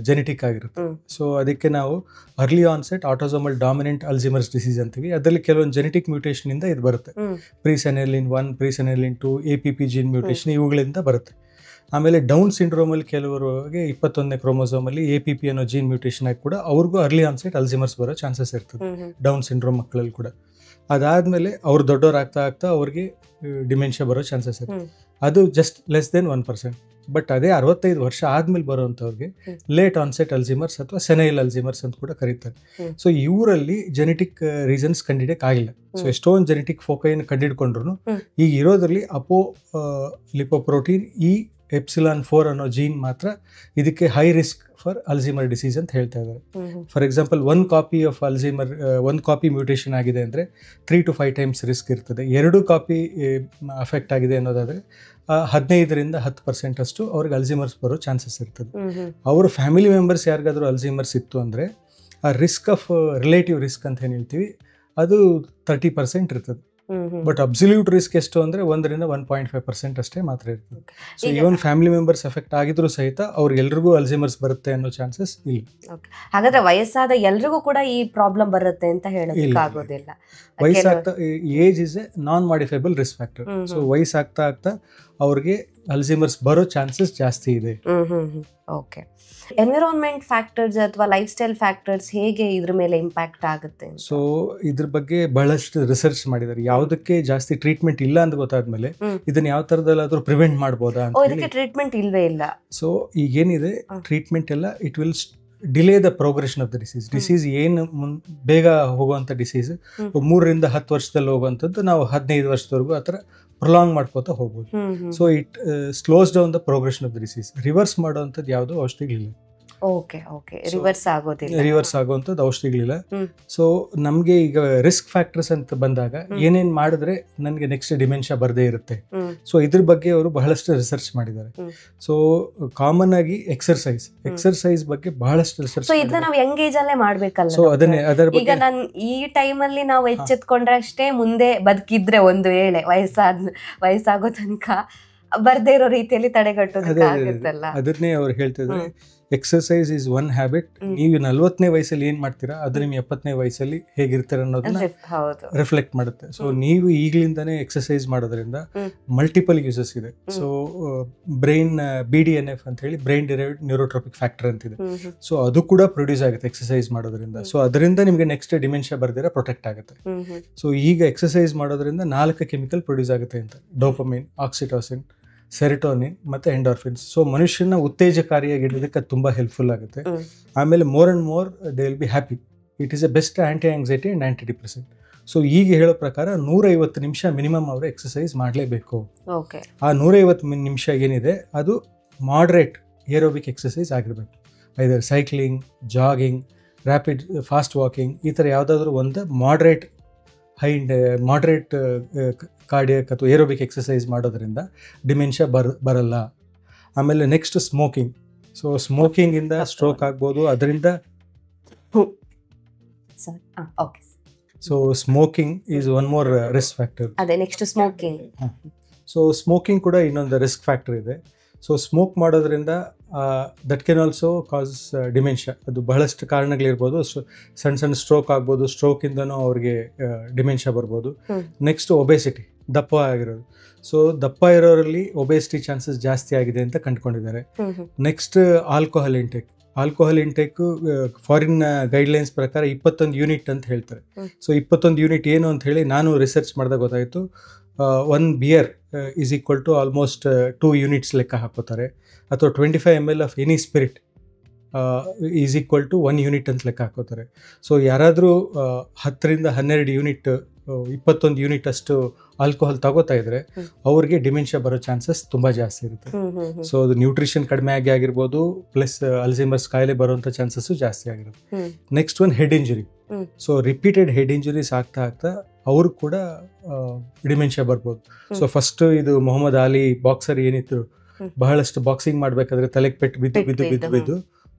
ಜೆನೆಟಿಕ್ ಆಗಿರುತ್ತೆ. ಸೊ ಅದಕ್ಕೆ ನಾವು early onset autosomal dominant Alzheimer's disease ಅಂತೀವಿ. ಅದರಲ್ಲಿ ಕೆಲವೊಂದು ಜೆನೆಟಿಕ್ ಮ್ಯೂಟೇಷನ್ ಇಂದ ಇದು ಬರುತ್ತೆ. ಪ್ರೀಸೆನೆರ್ಲಿನ್ 1, ಪ್ರೀಸೆನೆರ್ಲಿನ್ 2, APP ಜೀನ್ ಮ್ಯೂಟೇಷನ್ ಇವುಗಳಿಂದ ಬರುತ್ತೆ. ಆಮೇಲೆ ಡೌನ್ ಸಿಂಡ್ರೋಮಲ್ಲಿ ಕೆಲವರಿಗೆ 21ನೇ ಕ್ರೋಮೋಸೋಮಲ್ಲಿ APP ಅನ್ನೋ ಜೀನ್ ಮ್ಯೂಟೇಷನ್ ಆಗಿ ಕೂಡ ಅವ್ರಿಗೂ ಅರ್ಲಿ ಆನ್ಸೆಟ್ ಅಲ್ಝೀಮರ್ಸ್ ಬರೋ ಚಾನ್ಸಸ್ ಇರ್ತದೆ, ಡೌನ್ ಸಿಂಡ್ರೋಮ್ ಮಕ್ಕಳಲ್ಲಿ ಕೂಡ. ಅದಾದ್ಮೇಲೆ ಅವ್ರು ದೊಡ್ಡವರಾಗ್ತಾ ಆಗ್ತಾ ಅವ್ರಿಗೆ ಡಿಮೆನ್ಷಿಯಾ ಬರೋ ಚಾನ್ಸಸ್ ಇರ್ತದೆ. ಅದು ಜಸ್ಟ್ ಲೆಸ್ ದೆನ್ 1%. ಬಟ್ ಅದೇ 65 ವರ್ಷ ಆದ್ಮೇಲೆ ಬರೋಂಥವ್ರಿಗೆ ಲೇಟ್ ಆನ್ಸೆಟ್ ಅಲ್ಝೀಮರ್ಸ್ ಅಥವಾ ಸೆನೈಲ್ ಅಲ್ಝೀಮರ್ಸ್ ಅಂತ ಕೂಡ ಕರೀತಾರೆ. ಸೊ ಇವರಲ್ಲಿ ಜೆನೆಟಿಕ್ ರೀಸನ್ಸ್ ಕಂಡಿಡಿಯಕ್ ಆಗಿಲ್ಲ. ಸೊ ಎಷ್ಟೊಂದು ಜೆನೆಟಿಕ್ ಫೋಕೈನ್ ಕಂಡಿಡ್ಕೊಂಡ್ರು ಈಗ ಇರೋದ್ರಲ್ಲಿ ಅಪೋ ಲಿಪೋಪ್ರೋಟೀನ್ E-epsilon-4 ಅನ್ನೋ ಜೀನ್ ಮಾತ್ರ ಇದಕ್ಕೆ ಹೈ ರಿಸ್ಕ್ ಫಾರ್ ಅಲ್ಝೀಮರ್ ಡಿಸೀಸ್ ಅಂತ ಹೇಳ್ತಾ ಇದ್ದಾರೆ. ಫಾರ್ ಎಕ್ಸಾಂಪಲ್, ಒಂದು ಕಾಪಿ ಮ್ಯೂಟೇಷನ್ ಆಗಿದೆ ಅಂದರೆ 3 to 5 times ರಿಸ್ಕ್ ಇರ್ತದೆ. 2 ಕಾಪಿ ಅಫೆಕ್ಟ್ ಆಗಿದೆ ಅನ್ನೋದಾದರೆ 15ರಿಂದ 10% ಅಷ್ಟು ಅವ್ರಿಗೆ ಅಲ್ಝೀಮರ್ಸ್ ಬರೋ ಚಾನ್ಸಸ್ ಇರ್ತದೆ. ಅವ್ರ ಫ್ಯಾಮಿಲಿ ಮೆಂಬರ್ಸ್ ಯಾರಿಗಾದ್ರೂ ಅಲ್ಝೀಮರ್ಸ್ ಇತ್ತು ಅಂದರೆ ಆ ರಿಸ್ಕ್ ಆಫ್ ರಿಲೇಟಿವ್ ರಿಸ್ಕ್ ಅಂತ ಏನು ಹೇಳ್ತೀವಿ, ಅದು 30% ಇರ್ತದೆ. ಬಟ್ ಅಬ್ಸಲ್ಯೂಟ್ ರಿಸ್ಕ್ ಎಷ್ಟು ಅಂದರೆ 1-1.5% ಅಷ್ಟೇ ಮಾತ್ರ ಇರ್ತದೆ. ಸೊ ಇವನ್ ಫ್ಯಾಮಿಲಿ ಮೆಂಬರ್ಸ್ ಎಫೆಕ್ಟ್ ಆಗಿದ್ರು ಸಹಿತ ಅವ್ರಿಗೆಲ್ರಿಗೂ ಅಲ್ಝೈಮರ್ಸ್ ಬರುತ್ತೆ ಅನ್ನೋ ಚಾನ್ಸಸ್ ಇಲ್ಲ. ಹಾಗಾದ್ರೆ ವಯಸ್ಸಾದ ಎಲ್ರಿಗೂ ಕೂಡ ಈ ಪ್ರಾಬ್ಲಮ್ ಬರುತ್ತೆ ಅಂತ ಹೇಳೋದಕ್ಕಾಗೋದಿಲ್ಲ. ವಯಸ್ಸಾಗ್ತಾ age is a non modifiable risk factor. So ವಯಸ್ಸಾಗ್ತಾ ಆಗ್ತಾ ಅವ್ರಿಗೆ ಅಲ್ಝೈಮರ್ಸ್ ಬರೋ ಚಾನ್ಸಸ್ ಜಾಸ್ತಿ ಇದೆ. ಓಕೆ, ಎನ್ವಿರಾನ್ಮೆಂಟ್ ಫ್ಯಾಕ್ಟರ್ಸ್ ಅಥವಾ ಲೈಫ್ ಸ್ಟೈಲ್ ಫ್ಯಾಕ್ಟರ್ಸ್ ಹೇಗೆ ಇದ್ರ ಮೇಲೆ ಇಂಪ್ಯಾಕ್ಟ್ ಆಗುತ್ತೆ? ಸೊ ಇದ್ರ ಬಗ್ಗೆ ಬಹಳಷ್ಟು ರಿಸರ್ಚ್ ಮಾಡಿದ್ದಾರೆ. ಯಾವುದಕ್ಕೆ ಜಾಸ್ತಿ ಟ್ರೀಟ್ಮೆಂಟ್ ಇಲ್ಲ ಅಂತ ಗೊತ್ತಾದ್ಮೇಲೆ ಇದನ್ನ ಯಾವ ತರದಲ್ಲಾದ್ರೂ ಪ್ರಿವೆಂಟ್ ಮಾಡ್ಬೋದಾ ಅಂತ. ಇದಕ್ಕೆ ಟ್ರೀಟ್ಮೆಂಟ್ ಇಲ್ವೇ ಇಲ್ಲ. ಸೊ ಈಗೇನಿದೆ ಟ್ರೀಟ್ಮೆಂಟ್ ಎಲ್ಲ it will delay the progression of the disease. ಏನು ಬೇಗ ಹೋಗುವಂಥ ಡಿಸೀಸ್ 3-10 ವರ್ಷದಲ್ಲಿ ಹೋಗುವಂಥದ್ದು ನಾವು 15 ವರ್ಷದವರೆಗೂ ಆ ಥರ ಪ್ರೊಲಾಂಗ್ ಮಾಡ್ಕೋತಾ ಹೋಗ್ಬೋದು. So it slows down the progression of the disease. Reverse ಮಾಡುವಂಥದ್ದು ಯಾವುದೋ ಔಷಧಿಗಳಿಲ್ಲ. ರಿವರ್ಸ್ ಆಗುವಂಥದ್ದು ಔಷಧಿಗಳಿಲ್ಲ. ಸೊ ನಮಗೆ ಈಗ ರಿಸ್ಕ್ ಫ್ಯಾಕ್ಟರ್ಸ್ ಅಂತ ಬಂದಾಗ ಏನೇನ್ ಮಾಡಿದ್ರೆ ನನಗೆ ನೆಕ್ಸ್ಟ್ ಡಿಮೆನ್ಷಿಯಾ ಬರದೇ ಇರುತ್ತೆ. ಸೊ ಇದ್ರ ಬಗ್ಗೆ ಅವರು ಬಹಳಷ್ಟು ರಿಸರ್ಚ್ ಮಾಡಿದ್ದಾರೆ. ಸೊ ಕಾಮನ್ ಆಗಿ ಎಕ್ಸರ್ಸೈಸ್ ಬಗ್ಗೆ ಬಹಳಷ್ಟು ರಿಸರ್ಚ್. ಇದನ್ನ ನಾವು ಯಂಗ್ ಏಜ್ ಅಲ್ಲೇ ಮಾಡ್ಬೇಕಲ್ಲ. ಸೊ ಅದನ್ನೇ ಅದರ ಬಗ್ಗೆ ಈಗ ನಾನು ಈ ಟೈಮ್ ಅಲ್ಲಿ ನಾವು ಎಚ್ಚೆತ್ಕೊಂಡ್ರೆ ಅಷ್ಟೇ ಮುಂದೆ ಬದುಕಿದ್ರೆ ಒಂದು ವೇಳೆ ವಯಸ್ಸಾಗೋ ತನಕ ಬರ್ದೇ ಇರೋ ರೀತಿಯಲ್ಲಿ ತಡೆಗಟ್ಟೋದಕ್ಕಾಗುತ್ತಲ್ಲ. ಅದನ್ನೇ ಅವ್ರು ಹೇಳ್ತಿದ್ರೆ ಎಕ್ಸರ್ಸೈಸ್ ಇಸ್ ಒನ್ ಹ್ಯಾಬಿಟ್. ನೀವು 40ನೇ ವಯಸ್ಸಲ್ಲಿ ಏನ್ ಮಾಡ್ತೀರಾ ಅದು ನಿಮ್ 70ನೇ ವಯಸ್ಸಲ್ಲಿ ಹೇಗಿರ್ತೀರ ಅನ್ನೋದನ್ನ ರಿಫ್ಲೆಕ್ಟ್ ಮಾಡುತ್ತೆ. ಸೊ ನೀವು ಈಗಲಿಂದಾನೇ ಎಕ್ಸರ್ಸೈಸ್ ಮಾಡೋದ್ರಿಂದ ಮಲ್ಟಿಪಲ್ ಯೂಸಸ್ ಇದೆ. ಸೊ ಬ್ರೈನ್ BDNF ಅಂತ ಹೇಳಿ ಬ್ರೈನ್ ಡಿರೈವ್ಡ್ ನ್ಯೂರೋಟ್ರೋಪಿಕ್ ಫ್ಯಾಕ್ಟರ್ ಅಂತಿದೆ. ಸೊ ಅದು ಕೂಡ ಪ್ರೊಡ್ಯೂಸ್ ಆಗುತ್ತೆ ಎಕ್ಸರ್ಸೈಸ್ ಮಾಡೋದ್ರಿಂದ. ಸೊ ಅದರಿಂದ ನಿಮ್ಗೆ ನೆಕ್ಸ್ಟ್ ಡಿಮೆನ್ಷಿಯಾ ಬರ್ದಿರ ಪ್ರೊಟೆಕ್ಟ್ ಆಗುತ್ತೆ. ಸೊ ಈಗ ಎಕ್ಸರ್ಸೈಸ್ ಮಾಡೋದ್ರಿಂದ 4 ಕೆಮಿಕಲ್ ಪ್ರೊಡ್ಯೂಸ್ ಆಗುತ್ತೆ ಅಂತ: ಡೋಪಮಿನ್, ಆಕ್ಸಿಟೋಸಿನ್, ಸೆರಿಟೋನಿನ್ ಮತ್ತೆ ಎಂಡೋರ್ಫಿನ್ಸ್. ಸೊ ಮನುಷ್ಯನ ಉತ್ತೇಜಕಾರಿಯಾಗಿಡೋದಕ್ಕೆ ಅದು ತುಂಬಾ ಹೆಲ್ಪ್ಫುಲ್ ಆಗುತ್ತೆ. ಆಮೇಲೆ more and more they will be happy. It is a best anti anxiety and antidepressant. So ಈಗ ಹೇಳೋ ಪ್ರಕಾರ 150 ನಿಮಿಷ ಮಿನಿಮಮ್ ಅವರು ಎಕ್ಸರ್ಸೈಸ್ ಮಾಡಲೇಬೇಕು. ಆ 150 ನಿಮಿಷ ಏನಿದೆ ಅದು ಮಾಡರೇಟ್ ಏರೋಬಿಕ್ ಎಕ್ಸರ್ಸೈಸ್ ಆಗಿರಬೇಕು. Either cycling, jogging, rapid fast walking, ಈ ಥರ ಯಾವುದಾದ್ರೂ ಒಂದು ಮಾಡರೇಟ್ ಕಾರ್ಡಿಯಕ್ ಅಥವಾ ಏರೋಬಿಕ್ ಎಕ್ಸರ್ಸೈಸ್ ಮಾಡೋದ್ರಿಂದ ಡಿಮೆನ್ಷಿಯಾ ಬರಲ್ಲ. ಆಮೇಲೆ ನೆಕ್ಸ್ಟ್ ಸ್ಮೋಕಿಂಗ್. ಸೊ ಸ್ಮೋಕಿಂಗಿಂದ ಸ್ಟ್ರೋಕ್ ಆಗ್ಬೋದು. ಅದರಿಂದ so smoking is one more risk factor. So smoking ಕೂಡ ಇನ್ನೊಂದು ರಿಸ್ಕ್ ಫ್ಯಾಕ್ಟರ್ ಇದೆ. ಸೊ ಸ್ಮೋಕ್ ಮಾಡೋದ್ರಿಂದ that can also cause dementia. ಅದು ಬಹಳಷ್ಟು ಕಾರಣಗಳಿರ್ಬೋದು. ಸಣ್ಣ ಸ್ಟ್ರೋಕ್ ಆಗ್ಬೋದು. ಸ್ಟ್ರೋಕಿಂದನೂ ಅವ್ರಿಗೆ ಡಿಮೆನ್ಷಿಯಾ ಬರ್ಬೋದು. ನೆಕ್ಸ್ಟ್ ಒಬೆಸಿಟಿ, ದಪ್ಪ ಆಗಿರೋದು. ಸೊ ದಪ್ಪ ಇರೋರಲ್ಲಿ ಒಬೆಸಿಟಿ ಚಾನ್ಸಸ್ ಜಾಸ್ತಿ ಆಗಿದೆ ಅಂತ ಕಂಡುಕೊಂಡಿದ್ದಾರೆ. Next alcohol intake foreign guidelines ಪ್ರಕಾರ 21 ಯೂನಿಟ್ ಅಂತ ಹೇಳ್ತಾರೆ. ಸೊ 21 ಯೂನಿಟ್ ಏನು ಅಂತ ಹೇಳಿ ನಾನು ರಿಸರ್ಚ್ ಮಾಡಿದಾಗ ಗೊತ್ತಾಯಿತು. 1 beer is equal to almost 2 units ಲೆಕ್ಕ ಹಾಕೋತಾರೆ. ಅಥವಾ 25 ml of any spirit is equal to 1 unit ಅಂತ ಲೆಕ್ಕ ಹಾಕೋತಾರೆ. ಸೊ ಯಾರಾದರೂ 10-12 ಯೂನಿಟ್ 21 ಯೂನಿಟ್ ಅಷ್ಟು ಆಲ್ಕೋಹಾಲ್ ತಗೋತಾ ಇದ್ರೆ ಅವ್ರಿಗೆ ಡಿಮೆನ್ಷಿಯಾ ಬರೋ ಚಾನ್ಸಸ್ ತುಂಬಾ ಜಾಸ್ತಿ ಇರುತ್ತೆ. ಸೊ ಅದು ನ್ಯೂಟ್ರಿಷನ್ ಕಡಿಮೆ ಆಗಿರ್ಬೋದು, ಪ್ಲಸ್ ಅಲ್ಝೈಮರ್ಸ್ ಕಾಯಿಲೆ ಬರುವಂಥ ಚಾನ್ಸಸ್ಸು ಜಾಸ್ತಿ ಆಗಿರುತ್ತೆ. Next one head injury. So repeated head injuries ಆಗ್ತಾ ಅವ್ರು ಕೂಡ ಡಿಮೆನ್ಷಿಯಾ ಬರ್ಬೋದು. ಸೊ ಫಸ್ಟ್ ಇದು ಮೊಹಮ್ಮದ್ ಅಲಿ ಬಾಕ್ಸರ್ ಏನಿತ್ತು, ಬಹಳಷ್ಟು ಬಾಕ್ಸಿಂಗ್ ಮಾಡ್ಬೇಕಾದ್ರೆ ತಲೆಗೆ ಪೆಟ್ಟು ಬಿದ್ದು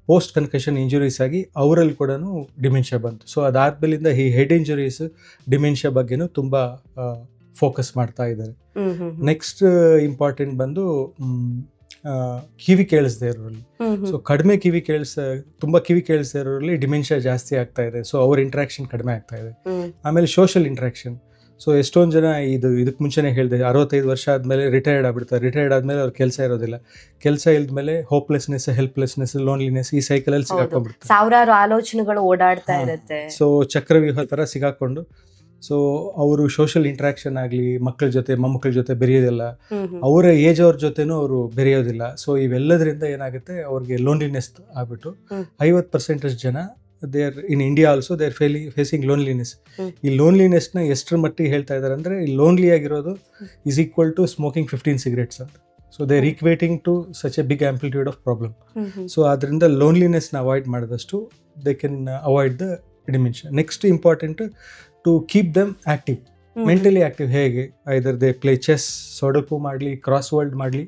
ಪೋಸ್ಟ್ ಕನ್ಕಷನ್ ಇಂಜುರೀಸ್ ಆಗಿ ಅವರಲ್ಲಿ ಕೂಡ ಡಿಮೆನ್ಷಿಯಾ ಬಂತು. ಸೊ ಅದಾದ್ಮೇಲಿಂದ ಈ ಹೆಡ್ ಇಂಜುರೀಸ್ ಡಿಮೆನ್ಷಿಯಾ ಬಗ್ಗೆನೂ ತುಂಬಾ ಫೋಕಸ್ ಮಾಡ್ತಾ ಇದ್ದಾರೆ. ನೆಕ್ಸ್ಟ್ ಇಂಪಾರ್ಟೆಂಟ್ ಬಂದು ಕಿವಿ ಕೇಳಿಸದೇ ಇರೋರಲ್ಲಿ. ಸೊ ಕಡಿಮೆ ತುಂಬಾ ಕಿವಿ ಕೇಳಿಸದೇ ಇರೋರಲ್ಲಿ ಡಿಮೆನ್ಷಿಯಾ ಜಾಸ್ತಿ ಆಗ್ತಾ ಇದೆ. ಸೊ ಅವ್ರ ಇಂಟ್ರಾಕ್ಷನ್ ಕಡಿಮೆ ಆಗ್ತಾ ಇದೆ. ಆಮೇಲೆ ಸೋಷಿಯಲ್ ಇಂಟ್ರಾಕ್ಷನ್. ಸೊ ಎಷ್ಟೊಂದು ಜನ ಇದಕ್ಕೆ ಮುಂಚೆನೇ ಹೇಳಿದೆ 65 ವರ್ಷ ಆದಮೇಲೆ ರಿಟೈರ್ಡ್ ಆಗ್ಬಿಡ್ತಾರೆ. ರಿಟೈರ್ಡ್ ಆದಮೇಲೆ ಅವ್ರ ಕೆಲಸ ಇರೋದಿಲ್ಲ. ಕೆಲಸ ಇಲ್ದ್ಮೇಲೆ ಹೋಪ್ಲೆಸ್ನೆಸ್, ಹೆಲ್ಪ್ಲೆಸ್ನೆಸ್, ಲೋನ್ಲಿನೆಸ್ ಈ ಸೈಕಲಲ್ಲಿ ಸಿಗಾಕೊಂಡ್ಬಿಡ್ತಾರೆ. ಸಾವಿರಾರು ಆಲೋಚನೆಗಳು ಓಡಾಡ್ತಾ ಇರುತ್ತೆ. ಸೊ ಚಕ್ರವ್ಯೂಹ ಥರ ಸಿಗಾಕೊಂಡು ಸೊ ಅವರು ಸೋಷಿಯಲ್ ಇಂಟ್ರಾಕ್ಷನ್ ಆಗಲಿ, ಮಕ್ಕಳ ಜೊತೆ ಮೊಮ್ಮಕ್ಕಳ ಜೊತೆ ಬೆರೆಯೋದಿಲ್ಲ, ಅವರ ಏಜ್ ಅವ್ರ ಜೊತೆನೂ ಅವರು ಬೆರೆಯೋದಿಲ್ಲ. ಸೊ ಇವೆಲ್ಲದರಿಂದ ಏನಾಗುತ್ತೆ, ಅವ್ರಿಗೆ ಲೋನ್ಲಿನೆಸ್ ಆಗ್ಬಿಟ್ಟು 50% ಜನ in India also they are facing loneliness. ಈ ಲೋನ್ಲಿನೆಸ್ನ ಎಷ್ಟರ ಮಟ್ಟಿಗೆ ಹೇಳ್ತಾ ಇದ್ದಾರೆ ಅಂದರೆ, ಈ ಲೋನ್ಲಿ ಆಗಿರೋದು is equal to smoking 15 cigarettes ಅಂತ. So they are equating to such a big amplitude of problem. So ಅದರಿಂದ ಲೋನ್ಲಿನೆಸ್ನ ಅವಾಯ್ಡ್ ಮಾಡಿದಷ್ಟು they can avoid the dementia. Next important to keep them active, mentally active. ಹೇಗೆ either they play chess, sudoku ಮಾಡಲಿ, cross word ಮಾಡಲಿ,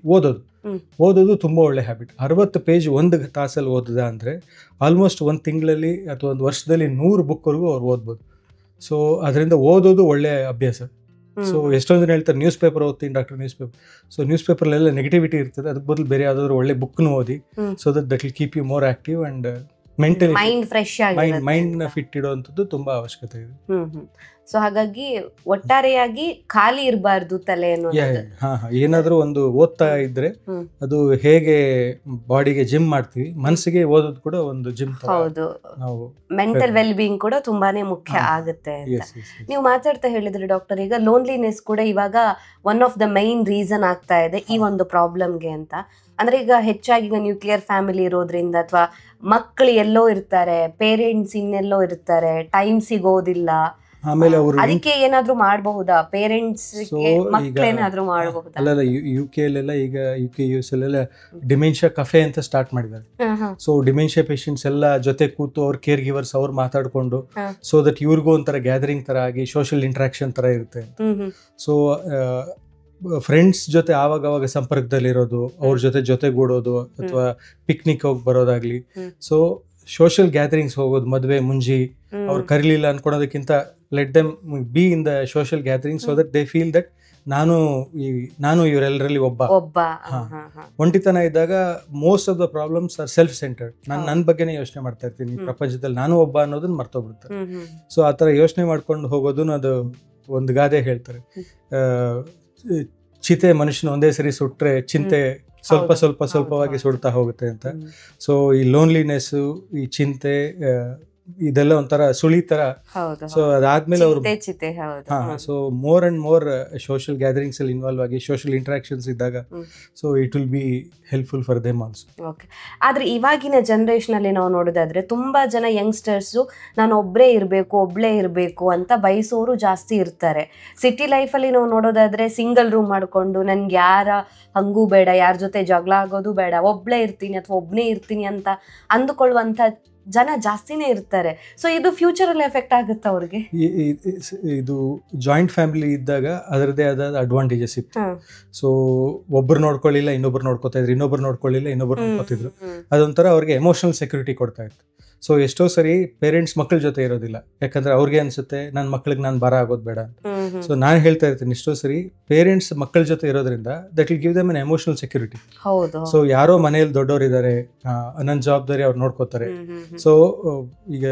ಓದೋದು ತುಂಬ ಒಳ್ಳೆ habit. 60 page 1 ತಾಸಲ್ಲಿ ಓದಿದ ಅಂದರೆ ಆಲ್ಮೋಸ್ಟ್ 1 ತಿಂಗಳಲ್ಲಿ ಅಥವಾ 1 ವರ್ಷದಲ್ಲಿ 100 ಬುಕ್ವರೆಗೂ ಅವ್ರು ಓದ್ಬೋದು. ಸೊ ಅದರಿಂದ ಓದೋದು ಒಳ್ಳೆಯ ಅಭ್ಯಾಸ. ಸೊ ಎಷ್ಟೊಂದು ಜನ ಹೇಳ್ತಾರೆ ನ್ಯೂಸ್ ಪೇಪರ್ ಓದ್ತೀನಿ doctor news paper. So news ಪೇಪರ್ಲೆಲ್ಲ ನೆಗೆಟಿವಿಟಿ ಇರ್ತದೆ, ಅದಕ್ಕೆ ಬದಲು ಬೇರೆ ಯಾವ್ದಾದ್ರು ಒಳ್ಳೆ ಬುಕ್ನು ಓದಿ, so that will keep you more active and mentally mind fresh ಆಗಿ ಮೈಂಡ್ ಫಿಟ್ ಇಡುವಂಥದ್ದು ತುಂಬಾ ಅವಶ್ಯಕತೆ ಇದೆ. ಸೊ ಹಾಗಾಗಿ ಒಟ್ಟಾರೆಯಾಗಿ ಖಾಲಿ ಇರಬಾರ್ದು ತಲೆ ಅನ್ನೋದು. ಏನಾದ್ರೂ ಒಂದು ಓದ್ತಾ ಇದ್ರೆ ಅದು ಹೇಗೆ ಬಾಡಿಗೆ ಜಿಮ್ ಮಾಡ್ತೀವಿ, ಮನಸ್ಸಿಗೆ ಓದೋದು ಕೂಡ ಒಂದು ಜಿಮ್. ಹೌದು, ನಾವು ಮೆಂಟಲ್ ವೆಲ್ ಬೀಯಿಂಗ್ ಕೂಡ ತುಂಬಾನೇ ಮುಖ್ಯ ಆಗುತ್ತೆ ಅಂತ ನೀವು ಮಾತಾಡ್ತಾ ಹೇಳಿದ್ರಿ ಡಾಕ್ಟರ್. ಈಗ ಲೋನ್ಲಿನೆಸ್ ಕೂಡ ಇವಾಗ one of the main reason ಆಗ್ತಾ ಇದೆ ಈ ಒಂದು ಪ್ರಾಬ್ಲಮ್ಗೆ ಅಂತ. ಅಂದ್ರೆ ಈಗ ಹೆಚ್ಚಾಗಿ ಈಗ ನ್ಯೂಕ್ಲಿಯರ್ ಫ್ಯಾಮಿಲಿ ಇರೋದ್ರಿಂದ, ಅಥವಾ ಮಕ್ಕಳು ಎಲ್ಲೋ ಇರ್ತಾರೆ, ಪೇರೆಂಟ್ಸ್ ಇನ್ನೆಲ್ಲೋ ಇರ್ತಾರೆ, ಟೈಮ್ ಸಿಗೋದಿಲ್ಲ, ಆಮೇಲೆ ಅವರು ಅದಕ್ಕೆ ಏನಾದ್ರೂ ಮಾಡಬಹುದಾ ಪೇರೆಂಟ್ಸ್ ಮಕ್ಕಳೇನಾದ್ರೂ ಮಾಡಬಹುದಾ? ಅಲ್ಲ, UK ಅಲ್ಲೆಲ್ಲ ಈಗ UK US ಅಲ್ಲೆಲ್ಲ ಡಿಮೆನ್ಷಿಯಾ ಕಫೆ ಅಂತ ಸ್ಟಾರ್ಟ್ ಮಾಡಿದ್ದಾರೆ. ಸೊ ಡಿಮೆನ್ಷಿಯಾ ಪೇಷಂಟ್ಸ್ ಎಲ್ಲ ಜೊತೆ ಕೂತು ಅವ್ರ ಕೇರ್ ಗಿವರ್ಸ್ ಅವ್ರು ಮಾತಾಡ್ಕೊಂಡು, ಸೊ ದಟ್ ಇವ್ರಿಗೂ ಒಂಥರ ಗ್ಯಾದರಿಂಗ್ ತರ ಆಗಿ ಸೋಷಿಯಲ್ ಇಂಟ್ರಾಕ್ಷನ್ ತರ ಇರುತ್ತೆ. ಸೊ ಫ್ರೆಂಡ್ಸ್ ಜೊತೆ ಆವಾಗ ಸಂಪರ್ಕದಲ್ಲಿರೋದು, ಅವ್ರ ಜೊತೆಗೂಡೋದು, ಅಥವಾ ಪಿಕ್ನಿಕ್ ಹೋಗಿ ಬರೋದಾಗ್ಲಿ, ಸೊ ಸೋಷಿಯಲ್ ಗ್ಯಾದರಿಂಗ್ಸ್ ಹೋಗೋದು, ಮದುವೆ ಮುಂಜಿ ಅವ್ರು ಕರೀಲಿಲ್ಲ ಅನ್ಕೊಳೋದಕ್ಕಿಂತ let them be in the social gathering, so that they feel that ನಾನು ಇವರೆಲ್ಲರಲ್ಲಿ ಒಬ್ಬ. ಒಂಟಿತನ ಇದ್ದಾಗ most of the problems are self centred. ನನ್ನ ಬಗ್ಗೆನೇ ಯೋಚನೆ ಮಾಡ್ತಾ ಇರ್ತೀನಿ, ಪ್ರಪಂಚದಲ್ಲಿ ನಾನು ಒಬ್ಬ ಅನ್ನೋದನ್ನ ಮರ್ತೋಗ್ಬಿಡ್ತಾರೆ. ಸೊ ಆ ಥರ ಯೋಚನೆ ಮಾಡ್ಕೊಂಡು ಹೋಗೋದು, ಅದು ಒಂದು ಗಾದೆ ಹೇಳ್ತಾರೆ, ಚಿತೆ ಮನುಷ್ಯನ ಒಂದೇ ಸರಿ ಸುಟ್ರೆ ಚಿಂತೆ ಸ್ವಲ್ಪವಾಗಿ ಸುಡ್ತಾ ಹೋಗುತ್ತೆ ಅಂತ. ಸೊ ಈ ಲೋನ್ಲಿನೆಸ್, ಈ ಚಿಂತೆ, ಇದೆಲ್ಲ ಒಂಥರ ಸುಳಿ ತರ. ಸೊ ಅದಾದ್ಮೇಲೆ ಅವರು so more and more social gatherings ಅಲ್ಲಿ ಇನ್ವಾಲ್ವ್ ಆಗಿ ಸೋಷಿಯಲ್ ಇಂಟ್ರಾಕ್ಷನ್ಸ್ ಇದ್ದಾಗ, so it will be helpful for them also. Okay, ಆದ್ರೆ ಇವಾಗಿನ ಜನರೇಷನ್ ಅಲ್ಲಿ ನಾವು ನೋಡೋದಾದ್ರೆ ತುಂಬಾ ಜನ ಯಂಗ್ಸ್ಟರ್ಸ್ ನಾನು ಒಬ್ಳೇ ಇರಬೇಕು ಅಂತ ಬಯಸೋರು ಜಾಸ್ತಿ ಇರ್ತಾರೆ. ಸಿಟಿ ಲೈಫಲ್ಲಿ ನಾವು ನೋಡೋದಾದ್ರೆ ಸಿಂಗಲ್ ರೂಮ್ ಮಾಡ್ಕೊಂಡು ನನ್ಗೆ ಯಾರ ಹಂಗೂ ಬೇಡ, ಯಾರ ಜೊತೆ ಜಗಳ ಆಗೋದು ಬೇಡ, ಒಬ್ಳೇ ಇರ್ತೀನಿ ಅಥವಾ ಒಬ್ನೇ ಇರ್ತೀನಿ ಅಂತ ಅಂದುಕೊಳ್ಳುವಂತ ಜನ ಜಾಸ್ತಿನೇ ಇರ್ತಾರೆ. ಸೊ ಇದು ಫ್ಯೂಚರ್ ಅಲ್ಲಿ ಎಫೆಕ್ಟ್ ಆಗುತ್ತೆ ಅವ್ರಿಗೆ. ಇದು ಜಾಯಿಂಟ್ ಫ್ಯಾಮಿಲಿ ಇದ್ದಾಗ ಅದರದೇ ಆದ ಅಡ್ವಾಂಟೇಜಸ್ ಇತ್ತು. ಸೊ ಒಬ್ರು ನೋಡ್ಕೊಳ್ಳಿಲ್ಲ ಇನ್ನೊಬ್ರು ನೋಡ್ಕೋತಾ ಇದ್ರು, ಇನ್ನೊಬ್ರು ನೋಡ್ಕೊಳ್ಳಿಲ್ಲ ಇನ್ನೊಬ್ರು ನೋಡ್ಕೋತಿದ್ರು. ಅದೊಂಥರ ಅವ್ರಿಗೆ ಎಮೋಷನಲ್ ಸೆಕ್ಯೂರಿಟಿ ಕೊಡ್ತಾ ಇತ್ತು. ಸೊ ಎಷ್ಟೋ ಸರಿ ಪೇರೆಂಟ್ಸ್ ಮಕ್ಕಳ ಜೊತೆ ಇರೋದಿಲ್ಲ, ಯಾಕಂದ್ರೆ ಅವ್ರಿಗೆ ಅನ್ಸುತ್ತೆ ನನ್ನ ಮಕ್ಳಿಗೆ ನಾನು ಭಾರ ಆಗೋದು ಬೇಡ ಅಂತ. ಸೊ ನಾನು ಹೇಳ್ತಾ ಇರ್ತೀನಿ, ಎಷ್ಟೋ ಸರಿ ಪೇರೆಂಟ್ಸ್ ಮಕ್ಕಳ ಜೊತೆ ಇರೋದ್ರಿಂದ that will give them N emotional security. So ಯಾರೋ ಮನೆಯಲ್ಲಿ ದೊಡ್ಡವರು ಇದ್ದಾರೆ, ನನ್ನ ಜವಾಬ್ದಾರಿ ಅವ್ರು ನೋಡ್ಕೋತಾರೆ. ಸೊ ಈಗ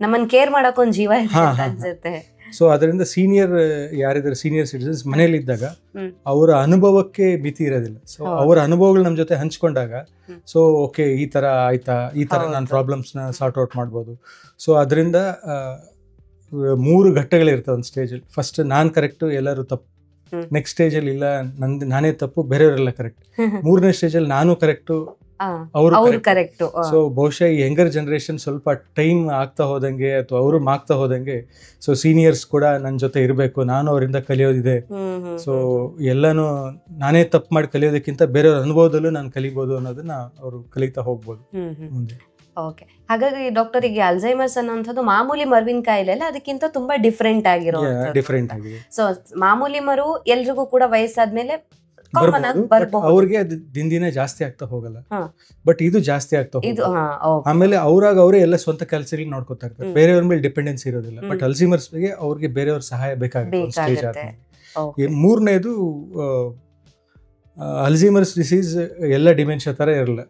ನಮ್ಮನ್ನ ಕೇರ್ ಮಾಡಕ್ ಒಂದು ಜೀವ ಅನ್ಸುತ್ತೆ. ಸೊ ಅದರಿಂದ ಯಾರಿದ್ದಾರೆ ಸೀನಿಯರ್ ಸಿಟಿಸನ್ಸ್ ಮನೇಲಿ ಇದ್ದಾಗ ಅವರ ಅನುಭವಕ್ಕೆ ಮಿತಿ ಇರೋದಿಲ್ಲ. ಸೊ ಅವರ ಅನುಭವಗಳು ನಮ್ಮ ಜೊತೆ ಹಂಚ್ಕೊಂಡಾಗ, ಸೊ ಓಕೆ ಈ ತರ ಆಯ್ತಾ, ಈ ತರ ನಾನು ಪ್ರಾಬ್ಲಮ್ಸ್ ನ ಸಾರ್ಟ್ ಔಟ್ ಮಾಡ್ಬೋದು. ಸೊ ಅದರಿಂದ 3 ಘಟ್ಟಗಳಿರ್ತವೆ ಒಂದು ಸ್ಟೇಜಲ್ಲಿ. ಫಸ್ಟ್ ನಾನ್ ಕರೆಕ್ಟು, ಎಲ್ಲರೂ ತಪ್ಪು. ನೆಕ್ಸ್ಟ್ ಸ್ಟೇಜಲ್ಲಿ ಇಲ್ಲ ನಾನೇ ತಪ್ಪು, ಬೇರೆಯವರೆಲ್ಲ ಕರೆಕ್ಟ್. 3ನೇ ಸ್ಟೇಜಲ್ಲಿ ನಾನು ಕರೆಕ್ಟು, ಅವರು ಕರೆಕ್ಟ್. ಸೊ ಬಹುಶಃ ಈ ಯಂಗರ್ ಜನರೇಷನ್ ಸ್ವಲ್ಪ ಟೈಮ್ ಆಗ್ತಾ ಹೋದಂಗೆ ಅಥವಾ ಅವರು ಆಗ್ತಾ ಹೋದಂಗೆ, ಸೊ ಸೀನಿಯರ್ಸ್ ಕೂಡ ನನ್ನ ಜೊತೆ ಇರಬೇಕು, ನಾನು ಅವರಿಂದ ಕಲಿಯೋದಿದೆ. ಸೊ ಎಲ್ಲಾನು ನಾನೇ ತಪ್ಪು ಮಾಡಿ ಕಲಿಯೋದಕ್ಕಿಂತ ಬೇರೆಯವ್ರ ಅನುಭವದಲ್ಲೂ ನಾನು ಕಲಿಬಹುದು ಅನ್ನೋದನ್ನ ಅವರು ಕಲಿತಾ ಹೋಗ್ಬೋದು ಮುಂದೆ. ಓಕೆ, ಹಾಗಾಗಿ ಡಾಕ್ಟರ್ ಈಗ ಅಲ್ಝೈಮರ್ಸ್ ಅನ್ನೋಂಥದ್ದು ಮಾಮೂಲಿ ಮರುವಿನ ಕಾಯಿಲೆ ಅಲ್ಲ, ಅದಕ್ಕಿಂತ ತುಂಬಾ ಡಿಫ್ರೆಂಟ್ ಆಗಿದೆ. ಸೊ ಮಾಮೂಲಿ ಮರು ಎಲ್ರಿಗೂ ಕೂಡ ವಯಸ್ಸಾದ್ಮೇಲೆ ಅವ್ರಿಗೆ ಅದು ದಿನ ಜಾಸ್ತಿ ಆಗ್ತಾ ಹೋಗಲ್ಲ, ಬಟ್ ಇದು ಜಾಸ್ತಿ ಆಗ್ತಾ ಹೋಗುತ್ತೆ. ಆಮೇಲೆ ಅವರೇ ಎಲ್ಲ ಸ್ವಂತ ಕೆಲಸಗಳು ನೋಡ್ಕೊತಾ ಇರ್ತಾರೆ, ಬೇರೆಯವ್ರ ಮೇಲೆ ಡಿಪೆಂಡೆನ್ಸಿ ಇರೋದಿಲ್ಲ. ಬಟ್ ಅಲ್ಝೈಮರ್ಸ್ ಬಗ್ಗೆ ಅವ್ರಿಗೆ ಬೇರೆಯವ್ರ ಸಹಾಯ ಬೇಕಾಗುತ್ತೆ. 3ನೇದು ಅಲ್ಝೈಮರ್ಸ್ ಡಿಸೀಸ್ ಎಲ್ಲ ಡಿಮೆನ್ಷಿಯಾ ತರ ಇರಲ್ಲ,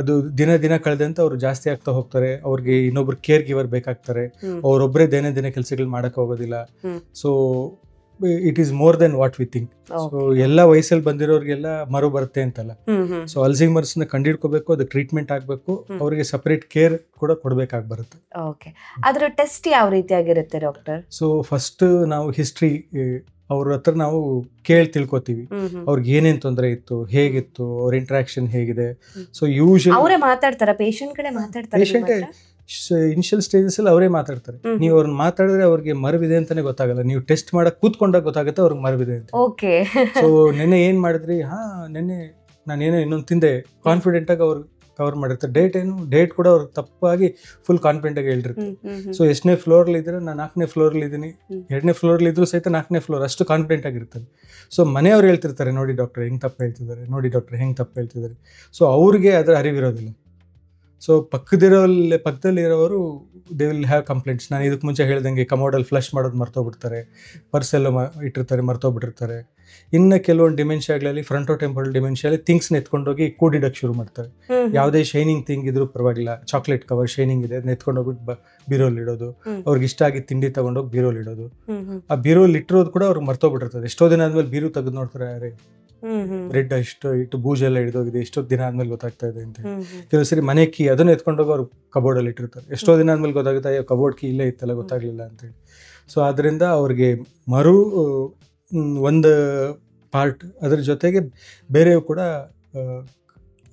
ಅದು ದಿನ ಕಳೆದಂತ ಅವ್ರು ಜಾಸ್ತಿ ಆಗ್ತಾ ಹೋಗ್ತಾರೆ. ಅವ್ರಿಗೆ ಇನ್ನೊಬ್ರು ಕೇರ್ ಗಿವರ್ ಬೇಕಾಗ್ತಾರೆ, ಅವ್ರೊಬ್ಬರೇ ದಿನ ಕೆಲಸಗಳು ಮಾಡಕ್ ಹೋಗೋದಿಲ್ಲ. So it is more than what we think. So ಎಲ್ಲ ವಯಸ್ಸಲ್ಲಿ ಬಂದಿರೋರಿಗೆಲ್ಲ ಮರು ಬರುತ್ತೆ ಅಂತಲ್ಲ. ಸೊ ಅಲ್ಝೈಮರ್ಸ್ ನ ಕಂಡಿಡ್ಕೋಬೇಕು, ಅದು ಟ್ರೀಟ್ಮೆಂಟ್ ಆಗ್ಬೇಕು, ಅವರಿಗೆ ಸಪರೇಟ್ ಕೇರ್ ಕೂಡ ಕೊಡ್ಬೇಕಾಗಿ ಬರುತ್ತೆ. ಓಕೆ, ಅದರ ಟೆಸ್ಟ್ ಯಾವ ರೀತಿಯಾಗಿರುತ್ತೆ ಡಾಕ್ಟರ್? ಸೊ ಫಸ್ಟ್ ನಾವು ಹಿಸ್ಟ್ರಿ ಅವ್ರ ಹತ್ರ ನಾವು ತಿಳ್ಕೊತೀವಿ, ಅವ್ರಿಗೆ ಏನೇನ್ ತೊಂದರೆ ಇತ್ತು, ಹೇಗಿತ್ತು, ಅವ್ರ ಇಂಟ್ರಾಕ್ಷನ್ ಹೇಗಿದೆ. ಸೊ ಯೂಶಲಿ ಅವರೇ ಮಾತಾಡ್ತಾರೆ, ಪೇಷಂಟ್ ಕಡೆ ಮಾತಾಡ್ತಾರೆ. ಇನಿಷಿಯಲ್ ಸ್ಟೇಜಸ್ ಅಲ್ಲಿ ಅವರೇ ಮಾತಾಡ್ತಾರೆ. ನೀವು ಅವ್ರನ್ನ ಮಾತಾಡಿದ್ರೆ ಅವ್ರಿಗೆ ಮರವಿದೆ ಅಂತಾನೆ ಗೊತ್ತಾಗಲ್ಲ. ನೀವು ಟೆಸ್ಟ್ ಮಾಡಕ್ ಕೂತ್ಕೊಂಡಾಗ ಗೊತ್ತಾಗುತ್ತೆ ಅವ್ರಿಗೆ ಮರವಿದೆ ಅಂತ. ಓಕೆ, ಸೊ ನೆನ್ನೆ ಏನ್ ಮಾಡಿದ್ರಿ, ನೆನ್ನೆ ನಾನೇನೋ ಇನ್ನೊಂದು ತಿಂದೆ, ಕಾನ್ಫಿಡೆಂಟ್ ಆಗಿ ಅವ್ರು ಕವರ್ ಮಾಡಿರ್ತಾರೆ. ಡೇಟ್ ಕೂಡ ಅವ್ರು ತಪ್ಪಾಗಿ ಫುಲ್ ಕಾನ್ಫಿಡೆಂಟ್ ಆಗಿ ಹೇಳಿರ್ತಾರೆ. ಸೊ ಎಷ್ಟನೇ ಫ್ಲೋರ್ ಇದ್ರೆ ನಾನು 4ನೇ ಫ್ಲೋರ್ ಇದ್ದೀನಿ, 2ನೇ ಫ್ಲೋರ್ ಇದ್ರು ಸಹಿತ 4ನೇ ಫ್ಲೋರ್, ಅಷ್ಟು ಕಾನ್ಫಿಡೆಂಟ್ ಆಗಿರ್ತಾರೆ. ಸೊ ಮನೆಯವ್ರು ಹೇಳ್ತಿರ್ತಾರೆ, ನೋಡಿ ಡಾಕ್ಟರ್ ಹೆಂಗ್ ತಪ್ಪು ಹೇಳ್ತಿದ್ದಾರೆ, ನೋಡಿ ಡಾಕ್ಟರ್ ಹೆಂಗ್ ತಪ್ಪು ಹೇಳ್ತಿದ್ದಾರೆ. ಸೊ ಅವ್ರಿಗೆ ಅದರ ಅರಿವಿರೋದಿಲ್ಲ. ಸೊ ಪಕ್ಕದಲ್ಲಿರೋರು ದೇ ವಿಲ್ ಹ್ಯಾವ್ ಕಂಪ್ಲೇಂಟ್ಸ್. ನಾನು ಇದಕ್ಕೆ ಮುಂಚೆ ಹೇಳ್ದಂಗೆ ಕಮೋಡಲ್ಲಿ ಫ್ಲಶ್ ಮಾಡೋದು ಮರ್ತೋಗ್ಬಿಡ್ತಾರೆ, ಪರ್ಸೆಲ್ಲ ಇಟ್ಟಿರ್ತಾರೆ ಮರ್ತೋಗ್ಬಿಟ್ಟಿರ್ತಾರೆ. ಇನ್ನು ಕೆಲವೊಂದು ಡಿಮೆನ್ಷಿಯಾಗಳಲ್ಲಿ ಫ್ರಂಟೋ ಟೆಂಪರಲ್ ಡಿಮೆನ್ಷಿಯಲ್ಲಿ ಥಿಂಗ್ಸ್ನ ಎತ್ಕೊಂಡೋಗಿ ಕೂಡಿಡಕ್ಕೆ ಶುರು ಮಾಡ್ತಾರೆ. ಯಾವುದೇ ಶೈನಿಂಗ್ ಥಿಂಗ್ ಇದ್ರೂ ಪರವಾಗಿಲ್ಲ, ಚಾಕ್ಲೇಟ್ ಕವರ್ ಶೈನಿಂಗ್ ಇದೆ ಅದನ್ನ ಎತ್ಕೊಂಡೋಗ್ಬಿಟ್ಟು ಬೀರೋಲ್ ಇಡೋದು, ಅವ್ರಿಗೆ ಇಷ್ಟ ಆಗಿದ್ದು ತಿಂಡಿ ತಗೊಂಡೋಗಿ ಬೀರೋಲ್ ಇಡೋದು. ಆ ಬೀರೋಲ್ ಇಟ್ಟಿರೋದು ಕೂಡ ಅವ್ರಿಗೆ ಮರ್ತೋಗ್ಬಿಟ್ಟಿರ್ತದೆ. ಎಷ್ಟೋ ದಿನ ಆದ್ಮೇಲೆ ಬೀರು ತೆಗೆದು ನೋಡ್ತಾರೆ, ಅರೆ ಬ್ರೆಡ್ ಇಟ್ಟು ಬೂಜೆಲ್ಲ ಹಿಡಿದೋಗಿದೆ, ಎಷ್ಟೋ ದಿನ ಆದ್ಮೇಲೆ ಗೊತ್ತಾಗ್ತಾ ಇದೆ ಅಂತ. ಕೆಲವು ಸರಿ ಮನೆ ಕೀ ಅದನ್ನ ಎತ್ಕೊಂಡೋಗಿ ಅವ್ರು ಕಬೋರ್ಡಲ್ಲಿ ಇಟ್ಟಿರ್ತಾರೆ. ಎಷ್ಟೋ ದಿನ ಆದ್ಮೇಲೆ ಗೊತ್ತಾಗುತ್ತೆ, ಅಯ್ಯೋ ಕಬೋರ್ಡ್ ಕೀ ಇಲ್ಲೇ ಇತ್ತಲ್ಲ ಗೊತ್ತಾಗ್ಲಿಲ್ಲ ಅಂತೇಳಿ. ಸೊ ಅದರಿಂದ ಅವ್ರಿಗೆ ಒಂದು ಪಾರ್ಟ್ ಅದ್ರ ಜೊತೆಗೆ ಬೇರೆಯೂ ಕೂಡ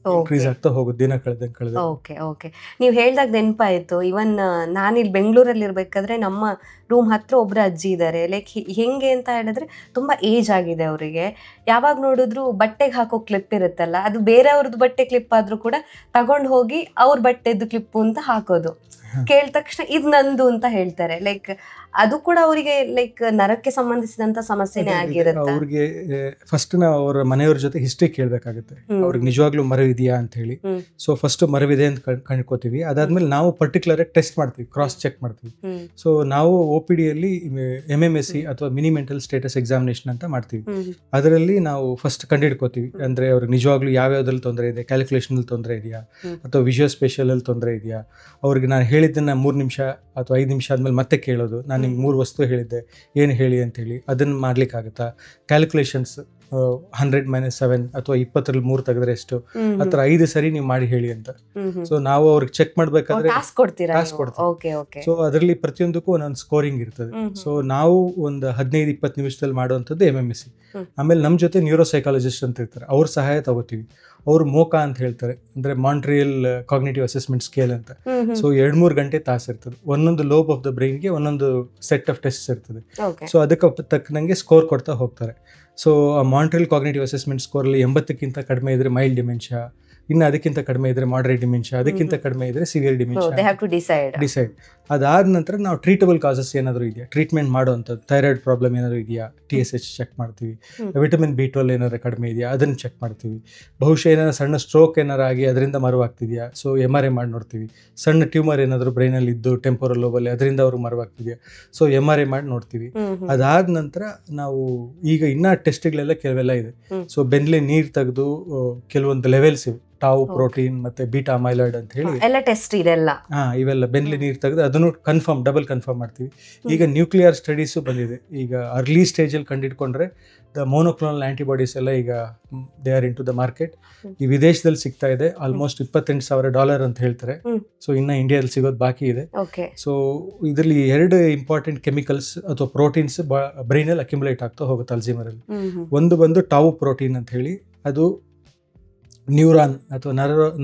ಇನ್ಕ್ರೀಸ್ ಆಗ್ತಾ ಹೋಗುತ್ತೆ ದಿನ ಕಳೆದ. ಓಕೆ ಓಕೆ, ನೀವು ಹೇಳ್ದಾಗ ನೆನಪಾಯಿತು. ಇವನ್ ನಾನಿಲ್ಲಿ ಬೆಂಗಳೂರಲ್ಲಿ ಇರಬೇಕಾದ್ರೆ ನಮ್ಮ ರೂಮ್ ಹತ್ರ ಒಬ್ರು ಅಜ್ಜಿ ಇದ್ದಾರೆ. ಲೈಕ್ ಹೆಂಗೆ ಅಂತ ಹೇಳಿದ್ರೆ ತುಂಬ ಏಜ್ ಆಗಿದೆ ಅವರಿಗೆ. ಯಾವಾಗ ನೋಡಿದ್ರು ಬಟ್ಟೆಗೆ ಹಾಕೋ ಕ್ಲಿಪ್ ಇರುತ್ತಲ್ಲ, ಅದು ಬೇರೆಯವ್ರದ್ದು ಬಟ್ಟೆ ಕ್ಲಿಪ್ ಆದರೂ ಕೂಡ ತಗೊಂಡು ಹೋಗಿ ಅವ್ರ ಬಟ್ಟೆದ್ದು ಕ್ಲಿಪ್ಪು ಅಂತ ಹಾಕೋದು. ಕೇಳಿದ ತಕ್ಷಣ ಇದು ನಂದು ಅಂತ ಹೇಳ್ತಾರೆ. ಲೈಕ್ ಅದು ಕೂಡ ಅವರಿಗೆ ಲೈಕ್ ನರಕ್ಕೆ ಸಂಬಂಧಿಸಿದಂತ ಸಮಸ್ಯೆನೇ ಆಗಿರುತ್ತೆ. ಅವ್ರಿಗೆ ಫಸ್ಟ್ ನಾವು ಅವರ ಮನೆಯವ್ರ ಜೊತೆ ಹಿಸ್ಟ್ರಿ ಕೇಳಬೇಕಾಗುತ್ತೆ, ಅವ್ರಿಗೆ ನಿಜವಾಗ್ಲೂ ಮರವಿದೆಯಾ ಅಂತ ಹೇಳಿ. ಸೊ ಫಸ್ಟ್ ಮರವಿದೆ ಅಂತ ಕಂಡ್ಕೋತೀವಿ. ಅದಾದ್ಮೇಲೆ ನಾವು ಪರ್ಟಿಕ್ಯುಲರ್ ಆಗಿ ಟೆಸ್ಟ್ ಮಾಡ್ತೀವಿ, ಕ್ರಾಸ್ ಚೆಕ್ ಮಾಡ್ತೀವಿ. ಸೊ ನಾವು OPD ಅಲ್ಲಿ MMSE ಅಥವಾ ಮಿನಿ ಮೆಂಟಲ್ ಸ್ಟೇಟಸ್ ಎಕ್ಸಾಮಿನೇಷನ್ ಅಂತ ಮಾಡ್ತೀವಿ. ಅದರಲ್ಲಿ ನಾವು ಫಸ್ಟ್ ಕಂಡುಹಿಡ್ಕೋತೀವಿ, ಅಂದ್ರೆ ಅವ್ರಿಗೆ ನಿಜವಾಗ್ಲೂ ಯಾವ್ಯಾವ್ದ್ರಲ್ಲಿ ತೊಂದರೆ ಇದೆ, ಕ್ಯಾಲ್ಕುಲೇಷನ್ ಅಲ್ಲಿ ತೊಂದರೆ ಇದೆಯಾ ಅಥವಾ ವಿಜುವಲ್ ಸ್ಪೇಷಲ್ ಅಲ್ಲಿ ತೊಂದರೆ ಇದೆಯಾ. ಅವ್ರಿಗೆ ನಾನು ಹೇಳಿದ್ದನ್ನ 3 ನಿಮಿಷ ಅಥವಾ 5 ನಿಮಿಷ ಆದ್ಮೇಲೆ ಮತ್ತೆ ಕೇಳೋದು, ನಾನು ನಿಮ್ಗೆ 3 ವಸ್ತು ಹೇಳಿದ್ದೆ ಏನು ಹೇಳಿ ಅಂತ ಹೇಳಿ, ಅದನ್ನ ಮಾಡ್ಲಿಕ್ಕಾಗತ್ತಾ. ಕ್ಯಾಲ್ಕುಲೇಷನ್ಸ್ 100 - 7 ಅಥವಾ 20ರಲ್ಲಿ 3 ತೆಗೆದ್ರೆ ಎಷ್ಟು, ಹತ್ರ 5 ಸರಿ ನೀವು ಮಾಡಿ ಹೇಳಿ ಅಂತ. ಸೊ ನಾವು ಅವ್ರಿಗೆ ಚೆಕ್ ಮಾಡ್ಬೇಕಾದ್ರೆ ಟಾಸ್ಕ್ ಕೊಡ್ತೀವಿ. ಸೊ ಅದರಲ್ಲಿ ಪ್ರತಿಯೊಂದಕ್ಕೂ ಒಂದೊಂದು ಸ್ಕೋರಿಂಗ್ ಇರ್ತದೆ. ಸೊ ನಾವು ಒಂದು 15-20 ನಿಮಿಷದಲ್ಲಿ ಮಾಡುವಂಥದ್ದು MMSE. ಆಮೇಲೆ ನಮ್ಮ ಜೊತೆ ನ್ಯೂರೋ ಸೈಕಾಲಜಿಸ್ಟ್ ಅಂತ ಇರ್ತಾರೆ, ಅವ್ರ ಸಹಾಯ ತಗೋತೀವಿ. ಅವರು ಮೋಕಾ ಅಂತ ಹೇಳ್ತಾರೆ, ಅಂದ್ರೆ ಮಾಂಟ್ರಿಯಲ್ ಕಾಗ್ನಿಟಿವ್ ಅಸೆಸ್ಮೆಂಟ್ ಸ್ಕೇಲ್ ಅಂತ. ಸೊ 2-3 ಗಂಟೆ ತಾಸು ಇರ್ತದೆ. ಒಂದೊಂದು ಲೋಬ್ ಆಫ್ ದ ಬ್ರೈನ್ಗೆ ಒಂದೊಂದು ಸೆಟ್ ಆಫ್ ಟೆಸ್ಟ್ ಇರ್ತದೆ. ಸೊ ಅದಕ್ಕೆ ತಕ್ಕನಂಗೆ ಸ್ಕೋರ್ ಕೊಡ್ತಾ ಹೋಗ್ತಾರೆ. ಸೊ ಆ ಮಾಂಟ್ರಿಯಲ್ ಕಾಗ್ನಿಟಿವ್ ಅಸೆಸ್ಮೆಂಟ್ ಸ್ಕೋರಲ್ಲಿ 80ಕ್ಕಿಂತ ಕಡಿಮೆ ಇದ್ರೆ ಮೈಲ್ಡ್ ಡಿಮೆನ್ಷಿಯಾ, ಇನ್ನು ಅದಕ್ಕಿಂತ ಕಡಿಮೆ ಇದ್ರೆ ಮಾಡರೇಟ್ ಡಿಮೆನ್ಷಿಯಾ, ಅದಕ್ಕಿಂತ ಕಡಿಮೆ ಇದ್ರೆ ಸಿವಿಯರ್ ಡಿಮೆನ್ಷಿಯಾ ಡಿಸೈಡ್. ಅದಾದ ನಂತರ ನಾವು ಟ್ರೀಟಬಲ್ ಕಾಸಸ್ ಏನಾದರೂ ಇದೆಯಾ, ಟ್ರೀಟ್ಮೆಂಟ್ ಮಾಡುವಂಥದ್ದು, ಥೈರಾಯ್ಡ್ ಪ್ರಾಬ್ಲಮ್ ಏನಾದರೂ ಇದೆಯಾ, TSH ಚೆಕ್ ಮಾಡ್ತೀವಿ. ವಿಟಮಿನ್ B12 ಏನಾದ್ರು ಕಡಿಮೆ ಇದೆಯಾ ಅದನ್ನು ಚೆಕ್ ಮಾಡ್ತೀವಿ. ಬಹುಶಃ ಏನಾದ್ರು ಸಣ್ಣ ಸ್ಟ್ರೋಕ್ ಏನಾರು ಆಗಿ ಅದರಿಂದ ಮರುವಾಗ್ತಿದೆಯಾ, ಸೊ MRI ಮಾಡಿ ನೋಡ್ತೀವಿ. ಸಣ್ಣ ಟ್ಯೂಮರ್ ಏನಾದರೂ ಬ್ರೈನಲ್ಲಿ ಇದ್ದು ಟೆಂಪೋರಲ್ ಲೋಬಲ್ಲಿ ಅದರಿಂದ ಅವರು ಮರುವಾಗ್ತಿದೆಯಾ, ಸೊ MRI ಮಾಡಿ ನೋಡ್ತೀವಿ. ಅದಾದ ನಂತರ ನಾವು ಈಗ ಇನ್ನೂ ಟೆಸ್ಟ್ಗಳೆಲ್ಲ ಕೆಲವೆಲ್ಲ ಇದೆ. ಸೊ ಬೆನ್ಲೆ ನೀರು ತೆಗೆದು ಕೆಲವೊಂದು ಲೆವೆಲ್ಸ್ ಇವೆ, ಟಾವು ಪ್ರೋಟೀನ್ ಮತ್ತೆ ಬೀಟಾ ಅಮೈಲಾಯ್ಡ್ ಅಂತ ಹೇಳಿ ಎಲ್ಲ ಟೆಸ್ಟ್ ಇದೆಲ್ಲ. ಇವೆಲ್ಲ ಬೆನ್ಲಿ ನೀರು ತೆಗೆದು ಅದನ್ನು ಡಬಲ್ ಕನ್ಫರ್ಮ್ ಮಾಡ್ತೀವಿ. ಈಗ ನ್ಯೂಕ್ಲಿಯರ್ ಸ್ಟಡೀಸು ಬಂದಿದೆ. ಈಗ ಅರ್ಲಿ ಸ್ಟೇಜಲ್ಲಿ ಕಂಡಿಡ್ಕೊಂಡ್ರೆ ದ ಮೋನೋಕ್ಲೋನಲ್ ಆಂಟಿಬಾಡೀಸ್ ಎಲ್ಲ ಈಗ they are into the market. ಈ ವಿದೇಶದಲ್ಲಿ ಸಿಗ್ತಾ ಇದೆ, ಆಲ್ಮೋಸ್ಟ್ $28,000 ಅಂತ ಹೇಳ್ತಾರೆ. ಸೊ ಇನ್ನು ಇಂಡಿಯಾದಲ್ಲಿ ಸಿಗೋದು ಬಾಕಿ ಇದೆ. ಸೊ ಇದರಲ್ಲಿ 2 ಇಂಪಾರ್ಟೆಂಟ್ ಕೆಮಿಕಲ್ಸ್ ಅಥವಾ ಪ್ರೋಟೀನ್ಸ್ ಬ್ರೈನಲ್ಲಿ ಅಕ್ಯುಮುಲೇಟ್ ಆಗ್ತಾ ಹೋಗುತ್ತೆ ಅಲ್ಝೀಮರಲ್ಲಿ. ಒಂದು ಬಂದು ಟಾವು ಪ್ರೋಟೀನ್ ಅಂತ ಹೇಳಿ, ಅದು ನ್ಯೂರಾನ್ ಅಥವಾ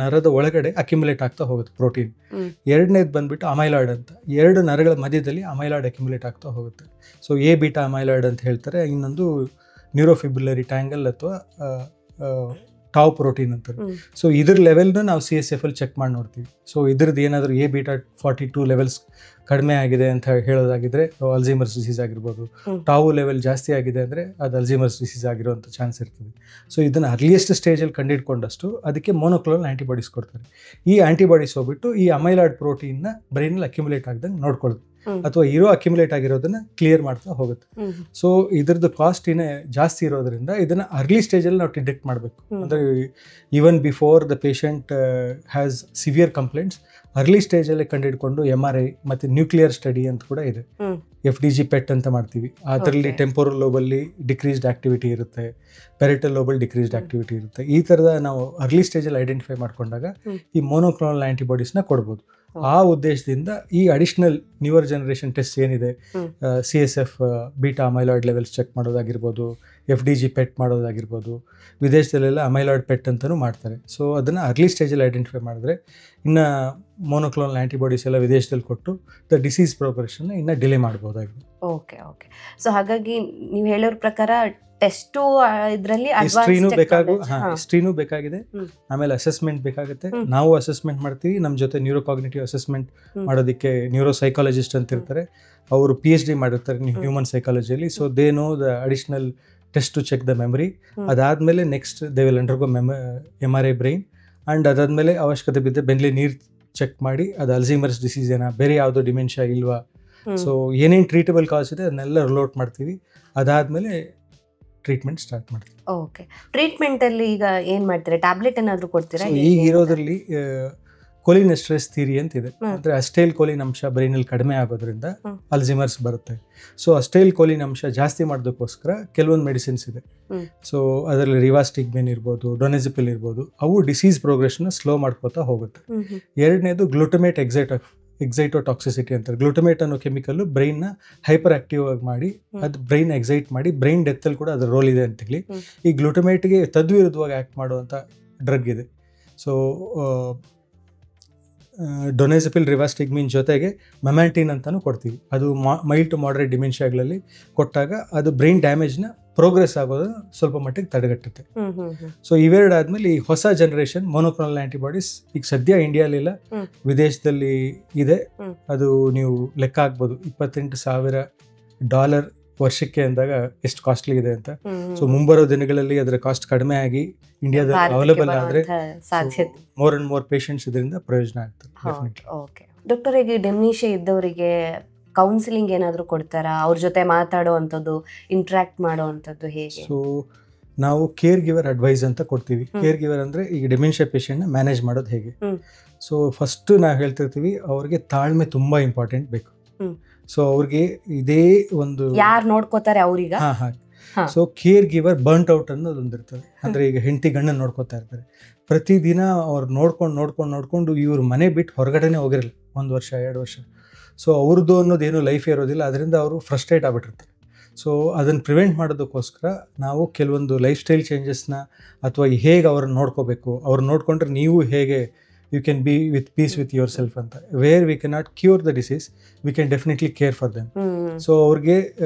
ನರದ ಒಳಗಡೆ ಅಕ್ಯುಮುಲೇಟ್ ಆಗ್ತಾ ಹೋಗುತ್ತೆ ಪ್ರೋಟೀನ್. ಎರಡನೇದು ಬಂದ್ಬಿಟ್ಟು ಅಮೈಲಾಯ್ಡ್ ಅಂತ, 2 ನರಗಳ ಮಧ್ಯದಲ್ಲಿ ಅಮೈಲಾಯ್ಡ್ ಅಕ್ಯುಮುಲೇಟ್ ಆಗ್ತಾ ಹೋಗುತ್ತೆ. ಸೊ ಬೀಟಾ ಅಮೈಲಾಯ್ಡ್ ಅಂತ ಹೇಳ್ತಾರೆ. ಇನ್ನೊಂದು ನ್ಯೂರೋಫಿಬ್ಯುಲರಿ ಟ್ಯಾಂಗಲ್ ಅಥವಾ ಟಾವ್ ಪ್ರೋಟೀನ್ ಅಂತಾರೆ. ಸೊ ಇದ್ರ ಲೆವೆಲ್ನ ನಾವು CSF ಅಲ್ಲಿ ಚೆಕ್ ಮಾಡಿ ನೋಡ್ತೀವಿ. ಸೊ ಇದ್ರದ್ದು ಏನಾದರೂ ಬೀಟಾ 42 ಲೆವೆಲ್ಸ್ ಕಡಿಮೆ ಆಗಿದೆ ಅಂತ ಹೇಳೋದಾಗಿದ್ರೆ ಅಲ್ಝೀಮರ್ಸ್ ಡಿಸೀಸ್ ಆಗಿರ್ಬೋದು. ಟಾವು ಲೆವೆಲ್ ಜಾಸ್ತಿ ಆಗಿದೆ ಅಂದರೆ ಅದು ಅಲ್ಝೀಮರ್ಸ್ ಡಿಸೀಸ್ ಆಗಿರೋಂಥ ಚಾನ್ಸ್ ಇರ್ತದೆ. ಸೊ ಇದನ್ನು ಅರ್ಲಿಯೆಸ್ಟ್ ಸ್ಟೇಜಲ್ಲಿ ಕಂಡುಹಿಡ್ಕೊಂಡಷ್ಟು ಅದಕ್ಕೆ ಮೋನೋಕ್ಲೋನಲ್ ಆಂಟಿಬಾಡೀಸ್ ಕೊಡ್ತಾರೆ. ಈ ಆಂಟಿಬಾಡೀಸ್ ಹೋಗ್ಬಿಟ್ಟು ಈ ಅಮೈಲಾಯ್ಡ್ ಪ್ರೋಟೀನ್ನ ಬ್ರೈನಲ್ಲಿ ಅಕ್ಯುಮುಲೇಟ್ ಆಗದಂಗೆ ನೋಡ್ಕೊಳ್ಳೋದು ಅಥವಾ ಅಕ್ಯುಮುಲೇಟ್ ಆಗಿರೋದನ್ನ ಕ್ಲಿಯರ್ ಮಾಡ್ತಾ ಹೋಗುತ್ತೆ. ಸೊ ಇದ್ರದ್ದು ಕಾಸ್ಟ್ ಏನೇ ಜಾಸ್ತಿ ಇರೋದ್ರಿಂದ ಇದನ್ನ ಅರ್ಲಿ ಸ್ಟೇಜಲ್ಲಿ ನಾವು ಡಿಟೆಕ್ಟ್ ಮಾಡಬೇಕು. ಅಂದರೆ even before the patient has severe complaints, early ಸ್ಟೇಜಲ್ಲಿ ಕಂಡುಹಿಡ್ಕೊಂಡು MRI ಮತ್ತು ನ್ಯೂಕ್ಲಿಯರ್ ಸ್ಟಡಿ ಅಂತ ಕೂಡ ಇದೆ. FDG PET ಅಂತ ಮಾಡ್ತೀವಿ. ಅದರಲ್ಲಿ ಟೆಂಪೋರಲ್ ಲೋಬಲ್ಲಿ ಡಿಕ್ರೀಸ್ಡ್ ಆಕ್ಟಿವಿಟಿ ಇರುತ್ತೆ, ಪೆರಿಟಲ್ ಲೋಬಲ್ ಡಿಕ್ರೀಸ್ಡ್ ಆಕ್ಟಿವಿಟಿ ಇರುತ್ತೆ. ಈ ಥರದ ನಾವು ಅರ್ಲಿ ಸ್ಟೇಜಲ್ಲಿ ಐಡೆಂಟಿಫೈ ಮಾಡ್ಕೊಂಡಾಗ ಈ ಮೋನೋಕ್ಲೋನಲ್ ಆಂಟಿಬಾಡೀಸ್ನ ಕೊಡ್ಬೋದು. ಆ ಉದ್ದೇಶದಿಂದ ಈ ಅಡಿಷನಲ್ ನ್ಯೂವರ್ ಜನರೇಷನ್ ಟೆಸ್ಟ್ ಏನಿದೆ, CSF beta amyloid levels check ಮಾಡೋದಾಗಿರ್ಬೋದು, FDG PET ಮಾಡೋದಾಗಿರ್ಬೋದು, ವಿದೇಶದಲ್ಲೆಲ್ಲ ಅಮೈಲಾಯ್ಡ್ PET ಅಂತಲೂ ಮಾಡ್ತಾರೆ. ಸೊ ಅದನ್ನು ಅರ್ಲಿ ಸ್ಟೇಜಲ್ಲಿ ಐಡೆಂಟಿಫೈ ಮಾಡಿದ್ರೆ ಇನ್ನು ಮೋನೋಕ್ಲೋನಲ್ ಆಂಟಿಬಾಡೀಸ್ ಎಲ್ಲ ವಿದೇಶದಲ್ಲಿ ಕೊಟ್ಟು ದ ಡಿಸೀಸ್ ಪ್ರೋಗ್ರೆಷನ್ ಇನ್ನು ಡಿಲೇ ಮಾಡ್ಬೋದಾಗಿದೆ. ಓಕೆ. ಸೊ ಹಾಗಾಗಿ ನೀವು ಹೇಳೋರ ಪ್ರಕಾರ ಟೆಸ್ಟು ಇದರಲ್ಲಿ ಹಿಸ್ಟ್ರಿನೂ ಬೇಕಾಗಿದೆ, ಆಮೇಲೆ ಅಸೆಸ್ಮೆಂಟ್ ಬೇಕಾಗುತ್ತೆ. ನಾವು ಅಸೆಸ್ಮೆಂಟ್ ಮಾಡ್ತೀವಿ, ನಮ್ಮ ಜೊತೆ ನ್ಯೂರೋ ಕಾಗ್ನಿಟಿವ್ ಅಸೆಸ್ಮೆಂಟ್ ಮಾಡೋದಕ್ಕೆ ನ್ಯೂರೋ ಸೈಕಾಲಜಿಸ್ಟ್ ಅಂತ ಇರ್ತಾರೆ, ಅವರು PhD ಮಾಡಿರ್ತಾರೆ ಹ್ಯೂಮನ್ ಸೈಕಾಲಜಿಯಲ್ಲಿ. So they know the additional test to check the memory. ಅದಾದಮೇಲೆ next they will undergo MRI brain. And ಅದಾದಮೇಲೆ ಅವಶ್ಯಕತೆ ಬಿದ್ದರೆ ಬೆನ್ಲಿ ನೀರು ಚೆಕ್ ಮಾಡಿ ಅದು ಅಲ್ಝೀಮರ್ಸ್ ಡಿಸೀಸ್ ಏನಾ, ಬೇರೆ ಯಾವುದೋ ಡಿಮೆನ್ಷಿಯಾ ಇಲ್ವಾ, ಹ್ಮ್. ಸೊ ಏನೇನು ಟ್ರೀಟಬಲ್ ಕಾಸ್ ಇದೆ ಅದನ್ನೆಲ್ಲ ರಿಲೋಟ್ ಮಾಡ್ತೀವಿ. ಅದಾದಮೇಲೆ ಟ್ರೀಟ್ಮೆಂಟ್ ಸ್ಟಾರ್ಟ್ ಮಾಡ್ತೀವಿ. ಓಕೆ, ಟ್ರೀಟ್ಮೆಂಟ್ ಅಲ್ಲಿ ಈಗ ಏನ್ ಮಾಡ್ತೀರಾ? ಟ್ಯಾಬ್ಲೆಟ್ ಏನಾದ್ರು ಕೊಡ್ತೀರಾ? ಸೊ ಈಗ ಇರೋದ್ರಲ್ಲಿ ಕೊಲಿನೆಸ್ಟ್ರೆಸ್ ಥಿಯರಿ ಅಂತ ಇದೆ. ಹ್ಮ್. ಅಂದರೆ ಅಸ್ಟೈಲ್ ಕೋಲಿನ್ ಅಂಶ ಬ್ರೈನಲ್ಲಿ ಕಡಿಮೆ ಆಗೋದ್ರಿಂದ ಹ್ಮ್. ಅಲ್ಝೀಮರ್ಸ್ ಬರುತ್ತೆ. ಸೊ ಅಸ್ಟೈಲ್ ಕೋಲಿನ್ ಅಂಶ ಜಾಸ್ತಿ ಮಾಡೋದಕ್ಕೋಸ್ಕರ ಕೆಲವೊಂದು ಮೆಡಿಸಿನ್ಸ್ ಇದೆ. ಹ್ಮ್. ಸೊ ಅದರಲ್ಲಿ ರಿವಾಸ್ಟಿಗ್ಮೆನ್ ಇರ್ಬೋದು, ಡೊನೆಜಿಪಿಲ್ ಇರ್ಬೋದು, ಅವು ಡಿಸೀಸ್ ಪ್ರೋಗ್ರೆಷನ್ನ ಸ್ಲೋ ಮಾಡ್ಕೋತಾ ಹೋಗುತ್ತೆ. ಎರಡನೇದು ಗ್ಲೂಟಮೇಟ್ ಎಕ್ಸೈಟೋಟಾಕ್ಸಿಸಿಟಿ ಅಂತಾರೆ. ಗ್ಲೂಟಮೇಟ್ ಅನ್ನೋ ಕೆಮಿಕಲ್ಲು ಬ್ರೈನ್ನ ಹೈಪರ್ ಆಕ್ಟಿವ್ ಆಗಿ ಮಾಡಿ ಅದು ಬ್ರೈನ್ ಎಕ್ಸೈಟ್ ಮಾಡಿ ಬ್ರೈನ್ ಡೆತ್ತಲ್ಲಿ ಕೂಡ ಅದರ ರೋಲ್ ಇದೆ ಅಂತೇಳಿ. ಈ ಗ್ಲೂಟಮೇಟ್ಗೆ ತದ್ವಿರುದ್ಧವಾಗಿ ಆ್ಯಕ್ಟ್ ಮಾಡುವಂಥ ಡ್ರಗ್ ಇದೆ. ಸೊ ಡೊನೆಜಿಪಿಲ್ ರಿವಾಸ್ಟಿಗ್ಮಿನ್ ಜೊತೆಗೆ ಮೆಮ್ಯಾಂಟಿನ್ ಅಂತಲೂ ಕೊಡ್ತೀವಿ. ಅದು ಮೈಲ್ಡ್ ಟು ಮಾಡರೇಟ್ ಡಿಮೆನ್ಷಿಯಾಗಳಲ್ಲಿ ಕೊಟ್ಟಾಗ ಅದು ಬ್ರೈನ್ ಡ್ಯಾಮೇಜ್ನ ಪ್ರೋಗ್ರೆಸ್ ಆಗೋದನ್ನು ಸ್ವಲ್ಪ ಮಟ್ಟಿಗೆ ತಡೆಗಟ್ಟುತ್ತೆ. ಸೊ ಇವೆರಡು ಆದಮೇಲೆ ಈ ಹೊಸ ಜನರೇಷನ್ ಮೊನೋಕ್ಲೋನಲ್ ಆ್ಯಂಟಿಬಾಡೀಸ್ ಈಗ ಸದ್ಯ ಇಂಡಿಯಾಲಿಲ್ಲ, ವಿದೇಶದಲ್ಲಿ ಇದೆ. ಅದು ನೀವು ಲೆಕ್ಕ ಹಾಕ್ಬೋದು, $28,000 ವರ್ಷಕ್ಕೆ ಅಂದಾಗ ಎಷ್ಟು ಕಾಸ್ಟ್ಲಿ ಇದೆ ಅಂತ. ಸೊ ಮುಂಬರೋ ದಿನಗಳಲ್ಲಿ ಅದರ ಕಾಸ್ಟ್ ಕಡಿಮೆ ಆಗಿ ಇಂಡಿಯಾದಲ್ಲಿ ಅವೈಲೇಬಲ್ ಆದರೆ ಮೋರ್ ಅಂಡ್ ಮೋರ್ ಪೇಷಂಟ್ಸ್ ಇದರಿಂದ ಪ್ರಯೋಜನ ಆಗ್ತದೆ. ಓಕೆ ಡಾಕ್ಟರ್, ಈಗ ಡೆಮ್ನಿಷಿಯಾ ಇದ್ದವರಿಗೆ ಕೌನ್ಸಿಲಿಂಗ್ ಏನಾದರೂ ಕೊಡ್ತಾರಾ? ಅವ್ರ ಜೊತೆ ಮಾತಾಡೋ ಅಂಥದ್ದು, ಇಂಟ್ರಾಕ್ಟ್ ಮಾಡೋ ಅಂಥದ್ದು ಹೇಗೆ? ಸೊ ನಾವು ಕೇರ್ ಗಿವರ್ ಅಡ್ವೈಸ್ ಅಂತ ಕೊಡ್ತೀವಿ. ಕೇರ್ ಗಿವರ್ ಅಂದರೆ ಈಗ ಡೆಮೆನ್ಷಿಯಾ ಪೇಷಂಟ್ನ ಮ್ಯಾನೇಜ್ ಮಾಡೋದು ಹೇಗೆ. ಸೊ ಫಸ್ಟ್ ನಾವು ಹೇಳ್ತಿರ್ತೀವಿ ಅವ್ರಿಗೆ ತಾಳ್ಮೆ ತುಂಬ ಇಂಪಾರ್ಟೆಂಟ್ ಬೇಕು. ಸೊ ಅವ್ರಿಗೆ ಇದೇ ಒಂದು ಯಾರು ನೋಡ್ಕೋತಾರೆ ಅವ್ರೀಗ. So caregiver burnt out ಅನ್ನೋದು ಒಂದಿರ್ತದೆ. ಅಂದರೆ ಈಗ ಹೆಂಡತಿ ಗಂಡನ ನೋಡ್ಕೋತಾ ಇರ್ತಾರೆ, ಪ್ರತಿದಿನ ಅವ್ರು ನೋಡ್ಕೊಂಡು ಇವ್ರ ಮನೆ ಬಿಟ್ಟು ಹೊರಗಡೆನೇ ಹೋಗಿರಲ್ಲ 1 ವರ್ಷ 2 ವರ್ಷ. ಸೊ ಅವ್ರದ್ದು ಅನ್ನೋದೇನು ಲೈಫ್ ಇರೋದಿಲ್ಲ, ಅದರಿಂದ ಅವರು ಫ್ರಸ್ಟ್ರೇಟ್ ಆಗಿಬಿಟ್ಟಿರ್ತಾರೆ. ಸೊ ಅದನ್ನು ಪ್ರಿವೆಂಟ್ ಮಾಡೋದಕ್ಕೋಸ್ಕರ ನಾವು ಕೆಲವೊಂದು ಲೈಫ್ ಸ್ಟೈಲ್ ಚೇಂಜಸ್ನ ಅಥವಾ ಹೇಗೆ ಅವ್ರನ್ನ ನೋಡ್ಕೋಬೇಕು, ಅವ್ರನ್ನ ನೋಡಿಕೊಂಡ್ರೆ ನೀವು ಹೇಗೆ you can be with peace with yourself ಅಂತ. Where we can not cure the disease, we can definitely care for them. So ಅವ್ರಿಗೆ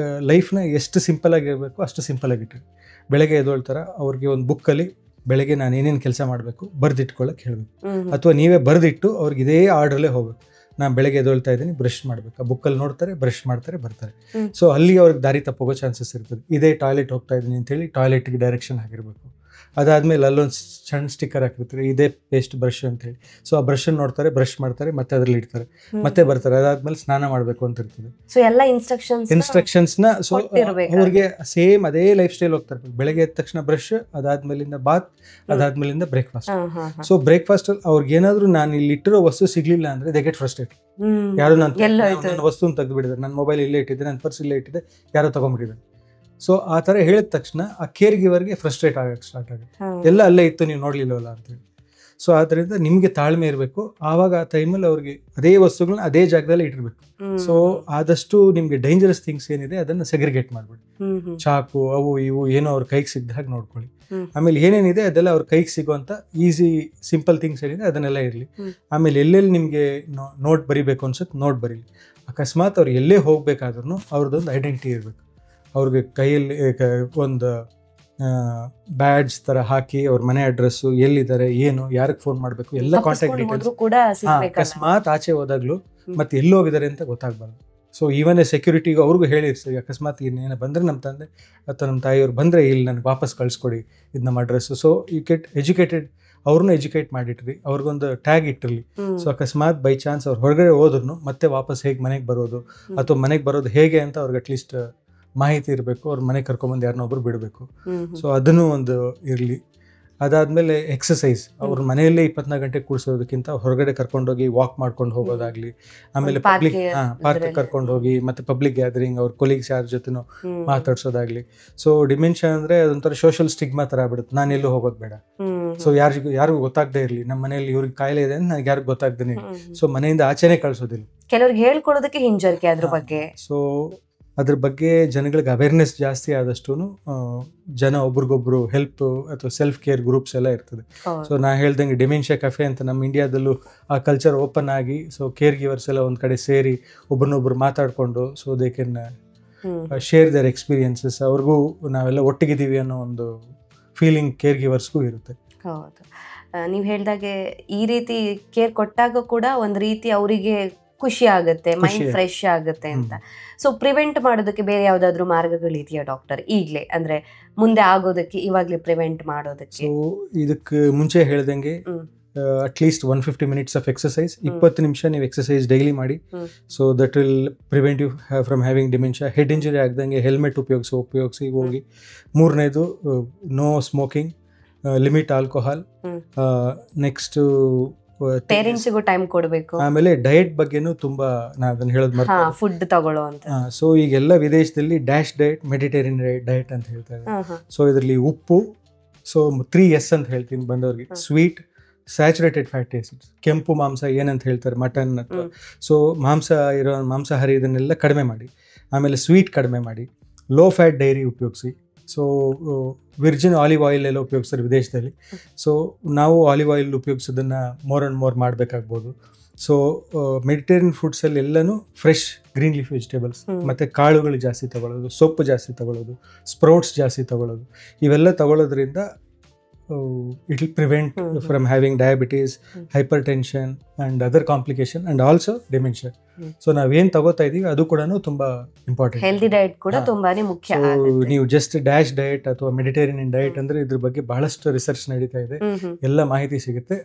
ಲೈಫ್ನ ಎಷ್ಟು ಸಿಂಪಲ್ ಆಗಿರಬೇಕು ಅಷ್ಟು ಸಿಂಪಲ್ ಆಗಿಟ್ಟಿರಿ. ಬೆಳಗ್ಗೆ ಎದ್ದೊಳ್ತಾರೆ, ಅವ್ರಿಗೆ ಒಂದು ಬುಕ್ಕಲ್ಲಿ ಬೆಳಗ್ಗೆ ನಾನು ಏನೇನು ಕೆಲಸ ಮಾಡಬೇಕು ಬರೆದಿಟ್ಕೊಳ್ಳೋಕೆ ಹೇಳಬೇಕು, ಅಥವಾ ನೀವೇ ಬರೆದಿಟ್ಟು ಅವ್ರಿಗೆ ಇದೇ ಆರ್ಡ್ರಲ್ಲೇ ಹೋಗ್ಬೇಕು. ನಾನು ಬೆಳಗ್ಗೆ ಎದ್ದೊಳ್ತಾ ಇದ್ದೀನಿ, ಬ್ರಷ್ ಮಾಡಬೇಕು, ಆ ಬುಕ್ಕಲ್ಲಿ ನೋಡ್ತಾರೆ, ಬ್ರಷ್ ಮಾಡ್ತಾರೆ, ಬರ್ತಾರೆ. ಸೊ ಅಲ್ಲಿ ಅವ್ರಿಗೆ ದಾರಿ ತಪ್ಪೋಗೋ ಚಾನ್ಸಸ್ ಇರ್ತದೆ. ಇದೇ ಟಾಯ್ಲೆಟ್ ಹೋಗ್ತಾ ಇದ್ದೀನಿ ಅಂತೇಳಿ ಟಾಯ್ಲೆಟ್ಗೆ ಡೈರೆಕ್ಷನ್ ಆಗಿರಬೇಕು. ಅದಾದಮೇಲೆ ಅಲ್ಲೊಂದು ಸಣ್ಣ ಸ್ಟಿಕ್ಕರ್ ಹಾಕಿರ್ತಾರೆ, ಇದೇ ಪೇಸ್ಟ್ ಬ್ರಷ್ ಅಂತೇಳಿ. ಸೊ ಆ ಬ್ರಷನ್ನು ನೋಡ್ತಾರೆ, ಬ್ರಷ್ ಮಾಡ್ತಾರೆ, ಮತ್ತೆ ಅದರಲ್ಲಿ ಇಡ್ತಾರೆ, ಮತ್ತೆ ಬರ್ತಾರೆ. ಅದಾದ್ಮೇಲೆ ಸ್ನಾನ ಮಾಡಬೇಕು ಅಂತ ಇರ್ತದೆ. ಸೊ ಎಲ್ಲ ಇನ್ಸ್ಟ್ರಕ್ಷನ್ಸ್ನ ಸೊ ಅವ್ರಿಗೆ ಸೇಮ್ ಅದೇ ಲೈಫ್ ಸ್ಟೈಲ್ ಹೋಗ್ತಾ ಇರ್ಬೇಕು. ಬೆಳಗ್ಗೆ ಎದ್ದ ತಕ್ಷಣ ಬ್ರಷ್, ಅದಾದ್ಮೇಲಿಂದ ಬಾತ್, ಅದಾದ್ಮೇಲಿಂದ ಬ್ರೇಕ್ಫಾಸ್ಟ್. ಸೊ ಬ್ರೇಕ್ಫಾಸ್ಟ್ ಅವ್ರಿಗೆ ಏನಾದ್ರು ನಾನು ಇಲ್ಲಿ ಇಟ್ಟಿರೋ ವಸ್ತು ಸಿಗ್ಲಿಲ್ಲ ಅಂದ್ರೆ ದೇ ಗೆಟ್ ಫ್ರಸ್ಟ್ರೇಟ್. ಯಾರು ನನ್ನ ವಸ್ತುನ ತೆಗೆದು ಬಿಡಿದ್ದಾರೆ, ನನ್ನ ಮೊಬೈಲ್ ಇಲ್ಲೇ ಇಟ್ಟಿದ್ದೆ, ನನ್ನ ಪರ್ಸ್ ಇಲ್ಲೇ ಇಟ್ಟಿದ್ದೆ, ಯಾರೋ ತಗೊಂಡ್ಬಿಟ್ಟಿದ್ದಾರೆ. ಸೊ ಆ ಥರ ಹೇಳಿದ ತಕ್ಷಣ ಆ ಕೇರ್ ಗಿವರ್ಗೆ ಫ್ರಸ್ಟ್ರೇಟ್ ಆಗಕ್ಕೆ ಸ್ಟಾರ್ಟ್ ಆಗುತ್ತೆ. ಎಲ್ಲ ಅಲ್ಲೇ ಇತ್ತು, ನೀವು ನೋಡ್ಲಿಲ್ಲವಲ್ಲ ಅಂತೇಳಿ. ಸೊ ಆದ್ದರಿಂದ ನಿಮಗೆ ತಾಳ್ಮೆ ಇರಬೇಕು. ಆವಾಗ ಆ ಟೈಮಲ್ಲಿ ಅವ್ರಿಗೆ ಅದೇ ವಸ್ತುಗಳನ್ನ ಅದೇ ಜಾಗದಲ್ಲಿ ಇಟ್ಟಿರ್ಬೇಕು. ಸೊ ಆದಷ್ಟು ನಿಮ್ಗೆ ಡೇಂಜರಸ್ ಥಿಂಗ್ಸ್ ಏನಿದೆ ಅದನ್ನ ಸೆಗ್ರಿಗೇಟ್ ಮಾಡ್ಬೇಡಿ. ಚಾಕು ಅವು ಇವು ಏನೋ ಅವ್ರ ಕೈಗೆ ಸಿಗದ ಹಾಗೆ ನೋಡ್ಕೊಳ್ಳಿ. ಆಮೇಲೆ ಏನೇನಿದೆ ಅದೆಲ್ಲ ಅವ್ರ ಕೈಗೆ ಸಿಗುವಂತ ಈಸಿ ಸಿಂಪಲ್ ಥಿಂಗ್ಸ್ ಏನಿದೆ ಅದನ್ನೆಲ್ಲ ಇರಲಿ. ಆಮೇಲೆ ಎಲ್ಲೆಲ್ಲಿ ನಿಮ್ಗೆ ನೋಟ್ ಬರಿಬೇಕು ಅನ್ಸುತ್ತೆ ನೋಟ್ ಬರೀಲಿ. ಅಕಸ್ಮಾತ್ ಅವ್ರು ಎಲ್ಲೇ ಹೋಗ್ಬೇಕಾದ್ರೂ ಅವ್ರದ್ದೊಂದು ಐಡೆಂಟಿಟಿ ಇರಬೇಕು. ಅವ್ರಿಗೆ ಕೈಯಲ್ಲಿ ಒಂದು ಬ್ಯಾಡ್ಜ್ ತರ ಹಾಕಿ ಅವ್ರ ಮನೆ ಅಡ್ರೆಸ್ಸು, ಎಲ್ಲಿದ್ದಾರೆ, ಏನು, ಯಾರಿಗೆ ಫೋನ್ ಮಾಡಬೇಕು, ಎಲ್ಲ ಕಾಂಟ್ಯಾಕ್ಟ್ ಡೀಟೇಲ್ಸ್. ಅಕಸ್ಮಾತ್ ಆಚೆ ಹೋದಾಗ್ಲೂ ಮತ್ತೆ ಎಲ್ಲಿ ಹೋಗಿದ್ದಾರೆ ಅಂತ ಗೊತ್ತಾಗ್ಬಾರ್ದು. ಸೊ ಈವನ್ ಸೆಕ್ಯೂರಿಟಿಗೆ ಅವ್ರಿಗೂ ಹೇಳಿರ್ತೀವಿ, ಅಕಸ್ಮಾತ್ ಇನ್ನೇನು ಬಂದರೆ ನಮ್ಮ ತಂದೆ ಅಥವಾ ನಮ್ಮ ತಾಯಿಯವ್ರು ಬಂದರೆ ಇಲ್ಲಿ ನನಗೆ ವಾಪಸ್ ಕಳಿಸ್ಕೊಡಿ, ಇದು ನಮ್ಮ address. So you get educated, ಅವ್ರನ್ನೂ ಎಜುಕೇಟ್ ಮಾಡಿಟ್ರಿ, ಅವ್ರಿಗೊಂದು ಟ್ಯಾಗ್ ಇಟ್ಟಿರಲಿ. ಸೊ ಅಕಸ್ಮಾತ್ ಬೈ ಚಾನ್ಸ್ ಅವ್ರು ಹೊರಗಡೆ ಹೋದ್ರು ಮತ್ತೆ ವಾಪಸ್ ಹೇಗೆ ಮನೆಗೆ ಬರೋದು ಅಥವಾ ಮನೆಗೆ ಬರೋದು ಹೇಗೆ ಅಂತ ಅವ್ರಿಗೆ ಅಟ್ಲೀಸ್ಟ್ ಮಾಹಿತಿ ಇರಬೇಕು. ಅವ್ರ ಮನೆಗೆ ಕರ್ಕೊಂಬಂದು ಯಾರನ್ನೊಬ್ರು ಬಿಡಬೇಕು. ಸೊ ಅದನ್ನು ಒಂದು ಇರಲಿ. ಅದಾದಮೇಲೆ ಎಕ್ಸಸೈಸ್, ಅವ್ರ ಮನೆಯಲ್ಲೇ 24 ಗಂಟೆ ಕೂಡಿಸೋದಕ್ಕಿಂತ ಹೊರಗಡೆ ಕರ್ಕೊಂಡೋಗಿ ವಾಕ್ ಮಾಡ್ಕೊಂಡು ಹೋಗೋದಾಗ್ಲಿ. ಆಮೇಲೆ ಪಾರ್ಕ್ ಕರ್ಕೊಂಡು ಹೋಗಿ ಮತ್ತೆ ಪಬ್ಲಿಕ್ ಗ್ಯಾದರಿಂಗ್, ಅವ್ರ ಕೊಲೀಗ್ಸ್ ಯಾರ ಜೊತೆನೂ ಮಾತಾಡ್ಸೋದಾಗ್ಲಿ. ಸೊ ಡಿಮೆನ್ಷಿಯಾ ಅಂದ್ರೆ ಅದೊಂಥರ ಸೋಷಿಯಲ್ ಸ್ಟಿಗ್ಮಾ ತರ ಆಗ್ಬಿಡುತ್ತೆ, ನಾನು ಎಲ್ಲೂ ಹೋಗೋದು ಬೇಡ. ಸೊ ಯಾರಿಗೂ ಗೊತ್ತಾಗದೇ ಇರಲಿ, ನಮ್ಮ ಮನೆಯಲ್ಲಿ ಇವ್ರಿಗೆ ಕಾಯಿಲೆ ಇದೆ ಅಂತ ನನಗೆ ಯಾರಿಗೂ ಗೊತ್ತಾಗ್ದೇನೆ. ಸೊ ಮನೆಯಿಂದ ಆಚೆನೆ ಕಳ್ಸೋದಿಲ್ಲ. ಕೆಲವ್ರಿಗೆ ಹೇಳ್ಕೊಡೋದಕ್ಕೆ ಹಿಂಜರಿಕೆ ಅದ್ರ ಬಗ್ಗೆ. ಸೊ ಅದ್ರ ಬಗ್ಗೆ ಜನಗಳಿಗೆ ಅವೇರ್ನೆಸ್ ಜಾಸ್ತಿ ಆದಷ್ಟು ಜನ ಒಬ್ರಿಗೊಬ್ರು ಹೆಲ್ಪ್ ಅಥವಾ ಸೆಲ್ಫ್ ಕೇರ್ ಗ್ರೂಪ್ಸ್ ಎಲ್ಲ ಇರ್ತದೆ. ಸೊ ನಾ ಹೇಳ್ದಂಗೆ ಡೆಮೆನ್ಷಿಯಾ ಕೆಫೆ ಅಂತ ನಮ್ಮ ಇಂಡಿಯಾದಲ್ಲೂ ಆ ಕಲ್ಚರ್ ಓಪನ್ ಆಗಿ, ಸೊ ಕೇರ್ ಗಿವರ್ಸ್ ಎಲ್ಲ ಒಂದು ಕಡೆ ಸೇರಿ ಒಬ್ರನ್ನೊಬ್ರು ಮಾತಾಡಿಕೊಂಡು, so they can share their experiences. ಅವ್ರಿಗೂ ನಾವೆಲ್ಲ ಒಟ್ಟಿಗಿದ್ದೀವಿ ಅನ್ನೋ ಒಂದು ಫೀಲಿಂಗ್ ಕೇರ್ ಗಿವರ್ಸ್ಗೂ ಇರುತ್ತೆ. ಹೌದು, ನೀವು ಹೇಳ್ದಾಗೆ ಈ ರೀತಿ ಕೇರ್ ಕೊಟ್ಟಾಗ ಕೂಡ ಒಂದು ರೀತಿ ಅವರಿಗೆ ಖುಷಿ ಆಗುತ್ತೆ, ಮೈಂಡ್ ಫ್ರೆಶ್ ಆಗುತ್ತೆ ಅಂತ. ಸೊ ಪ್ರಿವೆಂಟ್ ಮಾಡೋದಕ್ಕೆ ಬೇರೆ ಯಾವ್ದಾದ್ರು ಮಾರ್ಗಗಳಿದೆಯಾ ಡಾಕ್ಟರ್ ಈಗಲೇ, ಅಂದ್ರೆ ಮುಂದೆ ಆಗೋದಕ್ಕೆ ಇವಾಗಲೇ ಪ್ರಿವೆಂಟ್ ಮಾಡೋದಕ್ಕೆ? ಸೊ ಇದಕ್ಕೆ ಮುಂಚೆ ಹೇಳ್ದಂಗೆ ಅಟ್ಲೀಸ್ಟ್ 150 minutes ಆಫ್ ಎಕ್ಸಸೈಸ್, 20 ನಿಮಿಷ ನೀವು ಎಕ್ಸಸೈಸ್ ಡೈಲಿ ಮಾಡಿ. So that will prevent you from having dementia. Head injury ಆಗದಂಗೆ ಹೆಲ್ಮೆಟ್ ಉಪಯೋಗಿಸಿ ಹೋಗಿ. ಮೂರನೇದು no smoking, limit alcohol. Next ಪೇರೆಂಟ್ಸ್ಗೂ ಟೈಮ್ ಕೊಡಬೇಕು. ಆಮೇಲೆ ಡಯಟ್ ಬಗ್ಗೆನೂ ತುಂಬಾ ನಾನು ಅದನ್ನ ಹೇಳೋದು ಫುಡ್ ತಗೊಳ್ಳೋ ಅಂತ. ಸೊ ಈಗೆಲ್ಲ ವಿದೇಶದಲ್ಲಿ ಡ್ಯಾಶ್ ಡಯಟ್, ಮೆಡಿಟೇರಿಯನ್ ಡಯಟ್ ಅಂತ ಹೇಳ್ತಾರೆ. ಸೊ ಇದರಲ್ಲಿ ಉಪ್ಪು, ಸೊ 3S ಅಂತ ಹೇಳ್ತೀನಿ ಬಂದವ್ರಿಗೆ, ಸ್ವೀಟ್, ಸ್ಯಾಚುರೇಟೆಡ್ ಫ್ಯಾಟಿ ಆಸಿಡ್ಸ್, ಕೆಂಪು ಮಾಂಸ ಏನಂತ ಹೇಳ್ತಾರೆ ಮಟನ್ ಅಥವಾ, ಸೊ ಮಾಂಸಾಹಾರಿ ಇದನ್ನೆಲ್ಲ ಕಡಿಮೆ ಮಾಡಿ. ಆಮೇಲೆ ಸ್ವೀಟ್ ಕಡಿಮೆ ಮಾಡಿ. ಲೋ ಫ್ಯಾಟ್ ಡೈರಿ ಉಪಯೋಗಿಸಿ. ಸೊ ವಿರ್ಜಿನ್ ಆಲಿವ್ ಆಯಿಲ್ ಎಲ್ಲ ಉಪಯೋಗಿಸ್ತಾರೆ ವಿದೇಶದಲ್ಲಿ. ಸೊ ನಾವು ಆಲಿವ್ ಆಯಿಲ್ ಉಪಯೋಗಿಸೋದನ್ನು ಮೋರ್ ಆ್ಯಂಡ್ ಮೋರ್ ಮಾಡಬೇಕಾಗ್ಬೋದು. ಸೊ ಮೆಡಿಟೇರಿಯನ್ ಫುಡ್ಸಲ್ಲಿ ಎಲ್ಲನೂ ಫ್ರೆಶ್ ಗ್ರೀನ್ ಲೀಫ್ ವೆಜಿಟೇಬಲ್ಸ್ ಮತ್ತು ಕಾಳುಗಳು ಜಾಸ್ತಿ ತಗೊಳ್ಳೋದು, ಸೊಪ್ಪು ಜಾಸ್ತಿ ತಗೊಳ್ಳೋದು, ಸ್ಪ್ರೌಟ್ಸ್ ಜಾಸ್ತಿ ತಗೊಳ್ಳೋದು. ಇವೆಲ್ಲ ತಗೊಳ್ಳೋದ್ರಿಂದ it will prevent from having diabetes, hypertension and other complication and also dementia. So ನಾವೇನು ತಗೋತಾ ಇದೀವಿ ಅದು ಕೂಡ ತುಂಬಾ ಇಂಪಾರ್ಟೆಂಟ್. ಹೆಲ್ದಿ ಡಯಟ್ ಕೂಡ ತುಂಬಾನೇ ಮುಖ್ಯ. ನೀವು ಜಸ್ಟ್ ಡ್ಯಾಶ್ ಡಯಟ್ ಅಥವಾ ಮೆಡಿಟೇರಿಯನ್ ಡಯಟ್ ಅಂದ್ರೆ ಇದ್ರ ಬಗ್ಗೆ ಬಹಳಷ್ಟು ರಿಸರ್ಚ್ ನಡೀತಾ ಇದೆ, ಎಲ್ಲ ಮಾಹಿತಿ ಸಿಗುತ್ತೆ.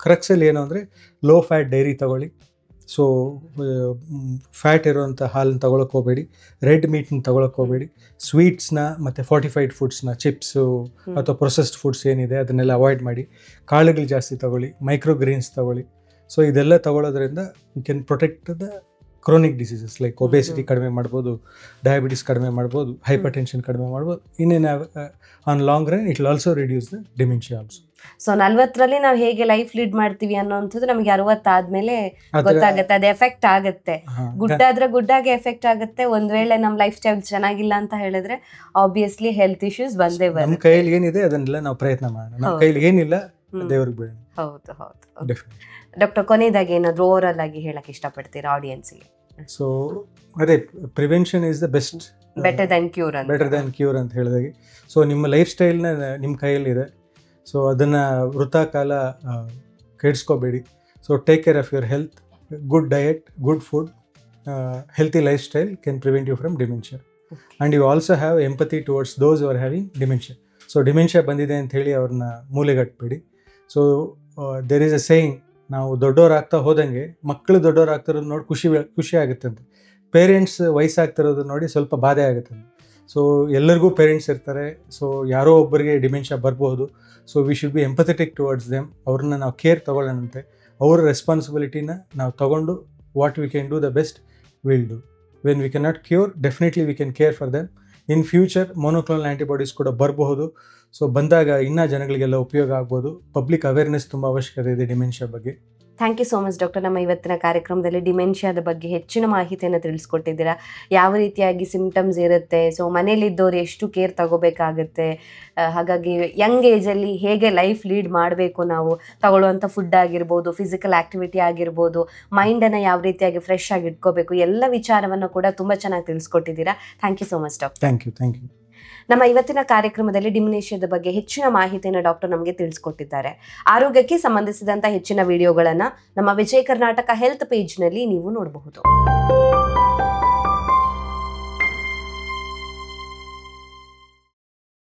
ಕ್ರಕ್ಸ್ ಅಲ್ಲಿ ಏನು ಅಂದ್ರೆ ಲೋ ಫ್ಯಾಟ್ ಡೈರಿ ತಗೊಳ್ಳಿ. ಸೊ ಫ್ಯಾಟ್ ಇರುವಂಥ ಹಾಲನ್ನ ತಗೊಳಕ್ಕೆ ಹೋಗಬೇಡಿ, ರೆಡ್ ಮೀಟ್ನ ತಗೊಳಕ್ಕೆ ಹೋಗಬೇಡಿ, ಸ್ವೀಟ್ಸ್ನ ಮತ್ತು ಫಾರ್ಟಿಫೈಡ್ ಫುಡ್ಸ್ನ, ಚಿಪ್ಸು ಅಥವಾ ಪ್ರೊಸೆಸ್ಡ್ ಫುಡ್ಸ್ ಏನಿದೆ ಅದನ್ನೆಲ್ಲ ಅವಾಯ್ಡ್ ಮಾಡಿ. ಕಾಳುಗಳು ಜಾಸ್ತಿ ತಗೊಳ್ಳಿ, ಮೈಕ್ರೋಗ್ರೀನ್ಸ್ ತಗೊಳ್ಳಿ. ಸೊ ಇದೆಲ್ಲ ತಗೊಳ್ಳೋದ್ರಿಂದ you can protect the chronic diseases like obesity ಕಡಿಮೆ ಮಾಡ್ಬೋದು, ಡಯಾಬಿಟಿಸ್ ಕಡಿಮೆ ಮಾಡ್ಬೋದು, ಹೈಪರ್ ಟೆನ್ಷನ್ ಕಡಿಮೆ ಮಾಡ್ಬೋದು. ಇನ್ನೇನು on long run it will also reduce the dementia also. So 40ರಲ್ಲಿ ನಾವು ಹೇಗೆ ಲೈಫ್ ಲೀಡ್ ಮಾಡ್ತೀವಿ ಅನ್ನೋಂಥದ್ದು ನಮಗೆ 60 ಆದ್ಮೇಲೆ ಗೊತ್ತಾಗುತ್ತೆ, ಅದು ಎಫೆಕ್ಟ್ ಆಗುತ್ತೆ. ಗುಡ್ಡಾದ್ರೆ ಗುಡ್ಡಾಗೆ ಎಫೆಕ್ಟ್ ಆಗುತ್ತೆ. ಒಂದ್ ವೇಳೆ ನಮ್ ಲೈಫ್ ಸ್ಟೈಲ್ ಚೆನ್ನಾಗಿಲ್ಲ ಅಂತ ಹೇಳಿದ್ರೆ ಆಬ್ವಿಯಸ್ಲಿ ಹೆಲ್ತ್ ಇಶ್ಯೂಸ್ ಬಂದೇ ಬರುತ್ತೆ. ನಮ್ಮ ಕೈಯಲ್ಲಿ ಏನಿದೆ ಅದನ್ನೆಲ್ಲ ನಾವು ಪ್ರಯತ್ನ ಮಾಡೋಣ, ನಮ್ಮ ಕೈಯಲ್ಲಿ ಏನಿಲ್ಲ ದೇವ್ರಿಗೆ ಬಿಡೋಣ. ಹೌದು ಹೌದು. ಡಾಕ್ಟರ್, ಕೊನೆಯದಾಗಿ ಏನಾದ್ರು ಓವರಾಲ್ ಆಗಿ ಹೇಳಕ್ ಇಷ್ಟಪಡ್ತೀರಾ ಆಡಿಯನ್ಸ್ಗೆ? ಸೊ ಅದೇ prevention is the best, better than cure ಅಂತ ಹೇಳಿದಾಗೆ. ಸೊ ನಿಮ್ಮ ಲೈಫ್ ಸ್ಟೈಲ್ನ ನಿಮ್ಮ ಕೈಯಲ್ಲಿದೆ. ಸೊ ಅದನ್ನು ವೃಥಾಕಾಲ ಕೆಡಿಸ್ಕೋಬೇಡಿ. So take care of your health. Good diet, good food, healthy lifestyle can prevent you from dementia. And you also have empathy towards those are having dementia. So dementia ಬಂದಿದೆ ಅಂತ ಹೇಳಿ ಅವ್ರನ್ನ ಮೂಲೆಗಟ್ಟಬೇಡಿ. So there is a saying, ನಾವು ದೊಡ್ಡವರಾಗ್ತಾ ಹೋದಂಗೆ ಮಕ್ಕಳು ದೊಡ್ಡವರಾಗ್ತಿರೋದು ನೋಡಿ ಖುಷಿ ಆಗುತ್ತಂತೆ. ಪೇರೆಂಟ್ಸ್ ವಯಸ್ಸಾಗ್ತಿರೋದು ನೋಡಿ ಸ್ವಲ್ಪ ಬಾಧೆ ಆಗುತ್ತಂತೆ. ಸೊ ಎಲ್ಲರಿಗೂ ಪೇರೆಂಟ್ಸ್ ಇರ್ತಾರೆ. ಸೊ ಯಾರೋ ಒಬ್ಬರಿಗೆ ಡಿಮೆನ್ಷಿಯಾ ಬರ್ಬೋದು. So we should be empathetic towards them. ಅವ್ರನ್ನ ನಾವು ಕೇರ್ ತೊಗೊಳ್ಳೋಣಂತೆ. ಅವರ ರೆಸ್ಪಾನ್ಸಿಬಿಲಿಟಿನ ನಾವು ತೊಗೊಂಡು what we can do the best will do. When we can not cure, definitely we can care for them. In future monoclonal antibodies ಕೂಡ ಬರಬಹುದು. So ಬಂದಾಗ ಇನ್ನೂ ಜನಗಳಿಗೆಲ್ಲ ಉಪಯೋಗ ಆಗ್ಬೋದು. ಪಬ್ಲಿಕ್ ಅವೇರ್ನೆಸ್ ತುಂಬ ಅವಶ್ಯಕತೆ ಇದೆ ಡಿಮೆನ್ಷಿಯಾ ಬಗ್ಗೆ. Thank you so much doctor. ನಮ್ಮ ಇವತ್ತಿನ ಕಾರ್ಯಕ್ರಮದಲ್ಲಿ ಡಿಮೆನ್ಷಿಯಾದ ಬಗ್ಗೆ ಹೆಚ್ಚಿನ ಮಾಹಿತಿಯನ್ನು ತಿಳಿಸ್ಕೊಟ್ಟಿದ್ದೀರಾ. ಯಾವ ರೀತಿಯಾಗಿ ಸಿಂಪ್ಟಮ್ಸ್ ಇರುತ್ತೆ, ಸೊ ಮನೇಲಿದ್ದವ್ರು ಎಷ್ಟು ಕೇರ್ ತಗೋಬೇಕಾಗುತ್ತೆ, ಹಾಗಾಗಿ ಯಂಗ್ ಏಜಲ್ಲಿ ಹೇಗೆ ಲೈಫ್ ಲೀಡ್ ಮಾಡಬೇಕು, ನಾವು ತಗೊಳ್ಳುವಂಥ ಫುಡ್ ಆಗಿರ್ಬೋದು, ಫಿಸಿಕಲ್ ಆ್ಯಕ್ಟಿವಿಟಿ ಆಗಿರ್ಬೋದು, ಮೈಂಡನ್ನು ಯಾವ ರೀತಿಯಾಗಿ ಫ್ರೆಶ್ ಆಗಿ ಇಟ್ಕೋಬೇಕು, ಎಲ್ಲ ವಿಚಾರವನ್ನು ಕೂಡ ತುಂಬ ಚೆನ್ನಾಗಿ ತಿಳಿಸ್ಕೊಟ್ಟಿದ್ದೀರಾ. Thank you so much doctor. Thank you. ನಮ್ಮ ಇವತ್ತಿನ ಕಾರ್ಯಕ್ರಮದಲ್ಲಿ ಡಿಮೆನ್ಷಿಯಾದ ಬಗ್ಗೆ ಹೆಚ್ಚಿನ ಮಾಹಿತಿಯನ್ನು ಡಾಕ್ಟರ್ ನಮಗೆ ತಿಳಿಸ್ಕೊಟ್ಟಿದ್ದಾರೆ. ಆರೋಗ್ಯಕ್ಕೆ ಸಂಬಂಧಿಸಿದಂಥ ಹೆಚ್ಚಿನ ವಿಡಿಯೋಗಳನ್ನು ನಮ್ಮ ವಿಜಯ ಕರ್ನಾಟಕ ಹೆಲ್ತ್ ಪೇಜ್ನಲ್ಲಿ ನೀವು ನೋಡಬಹುದು.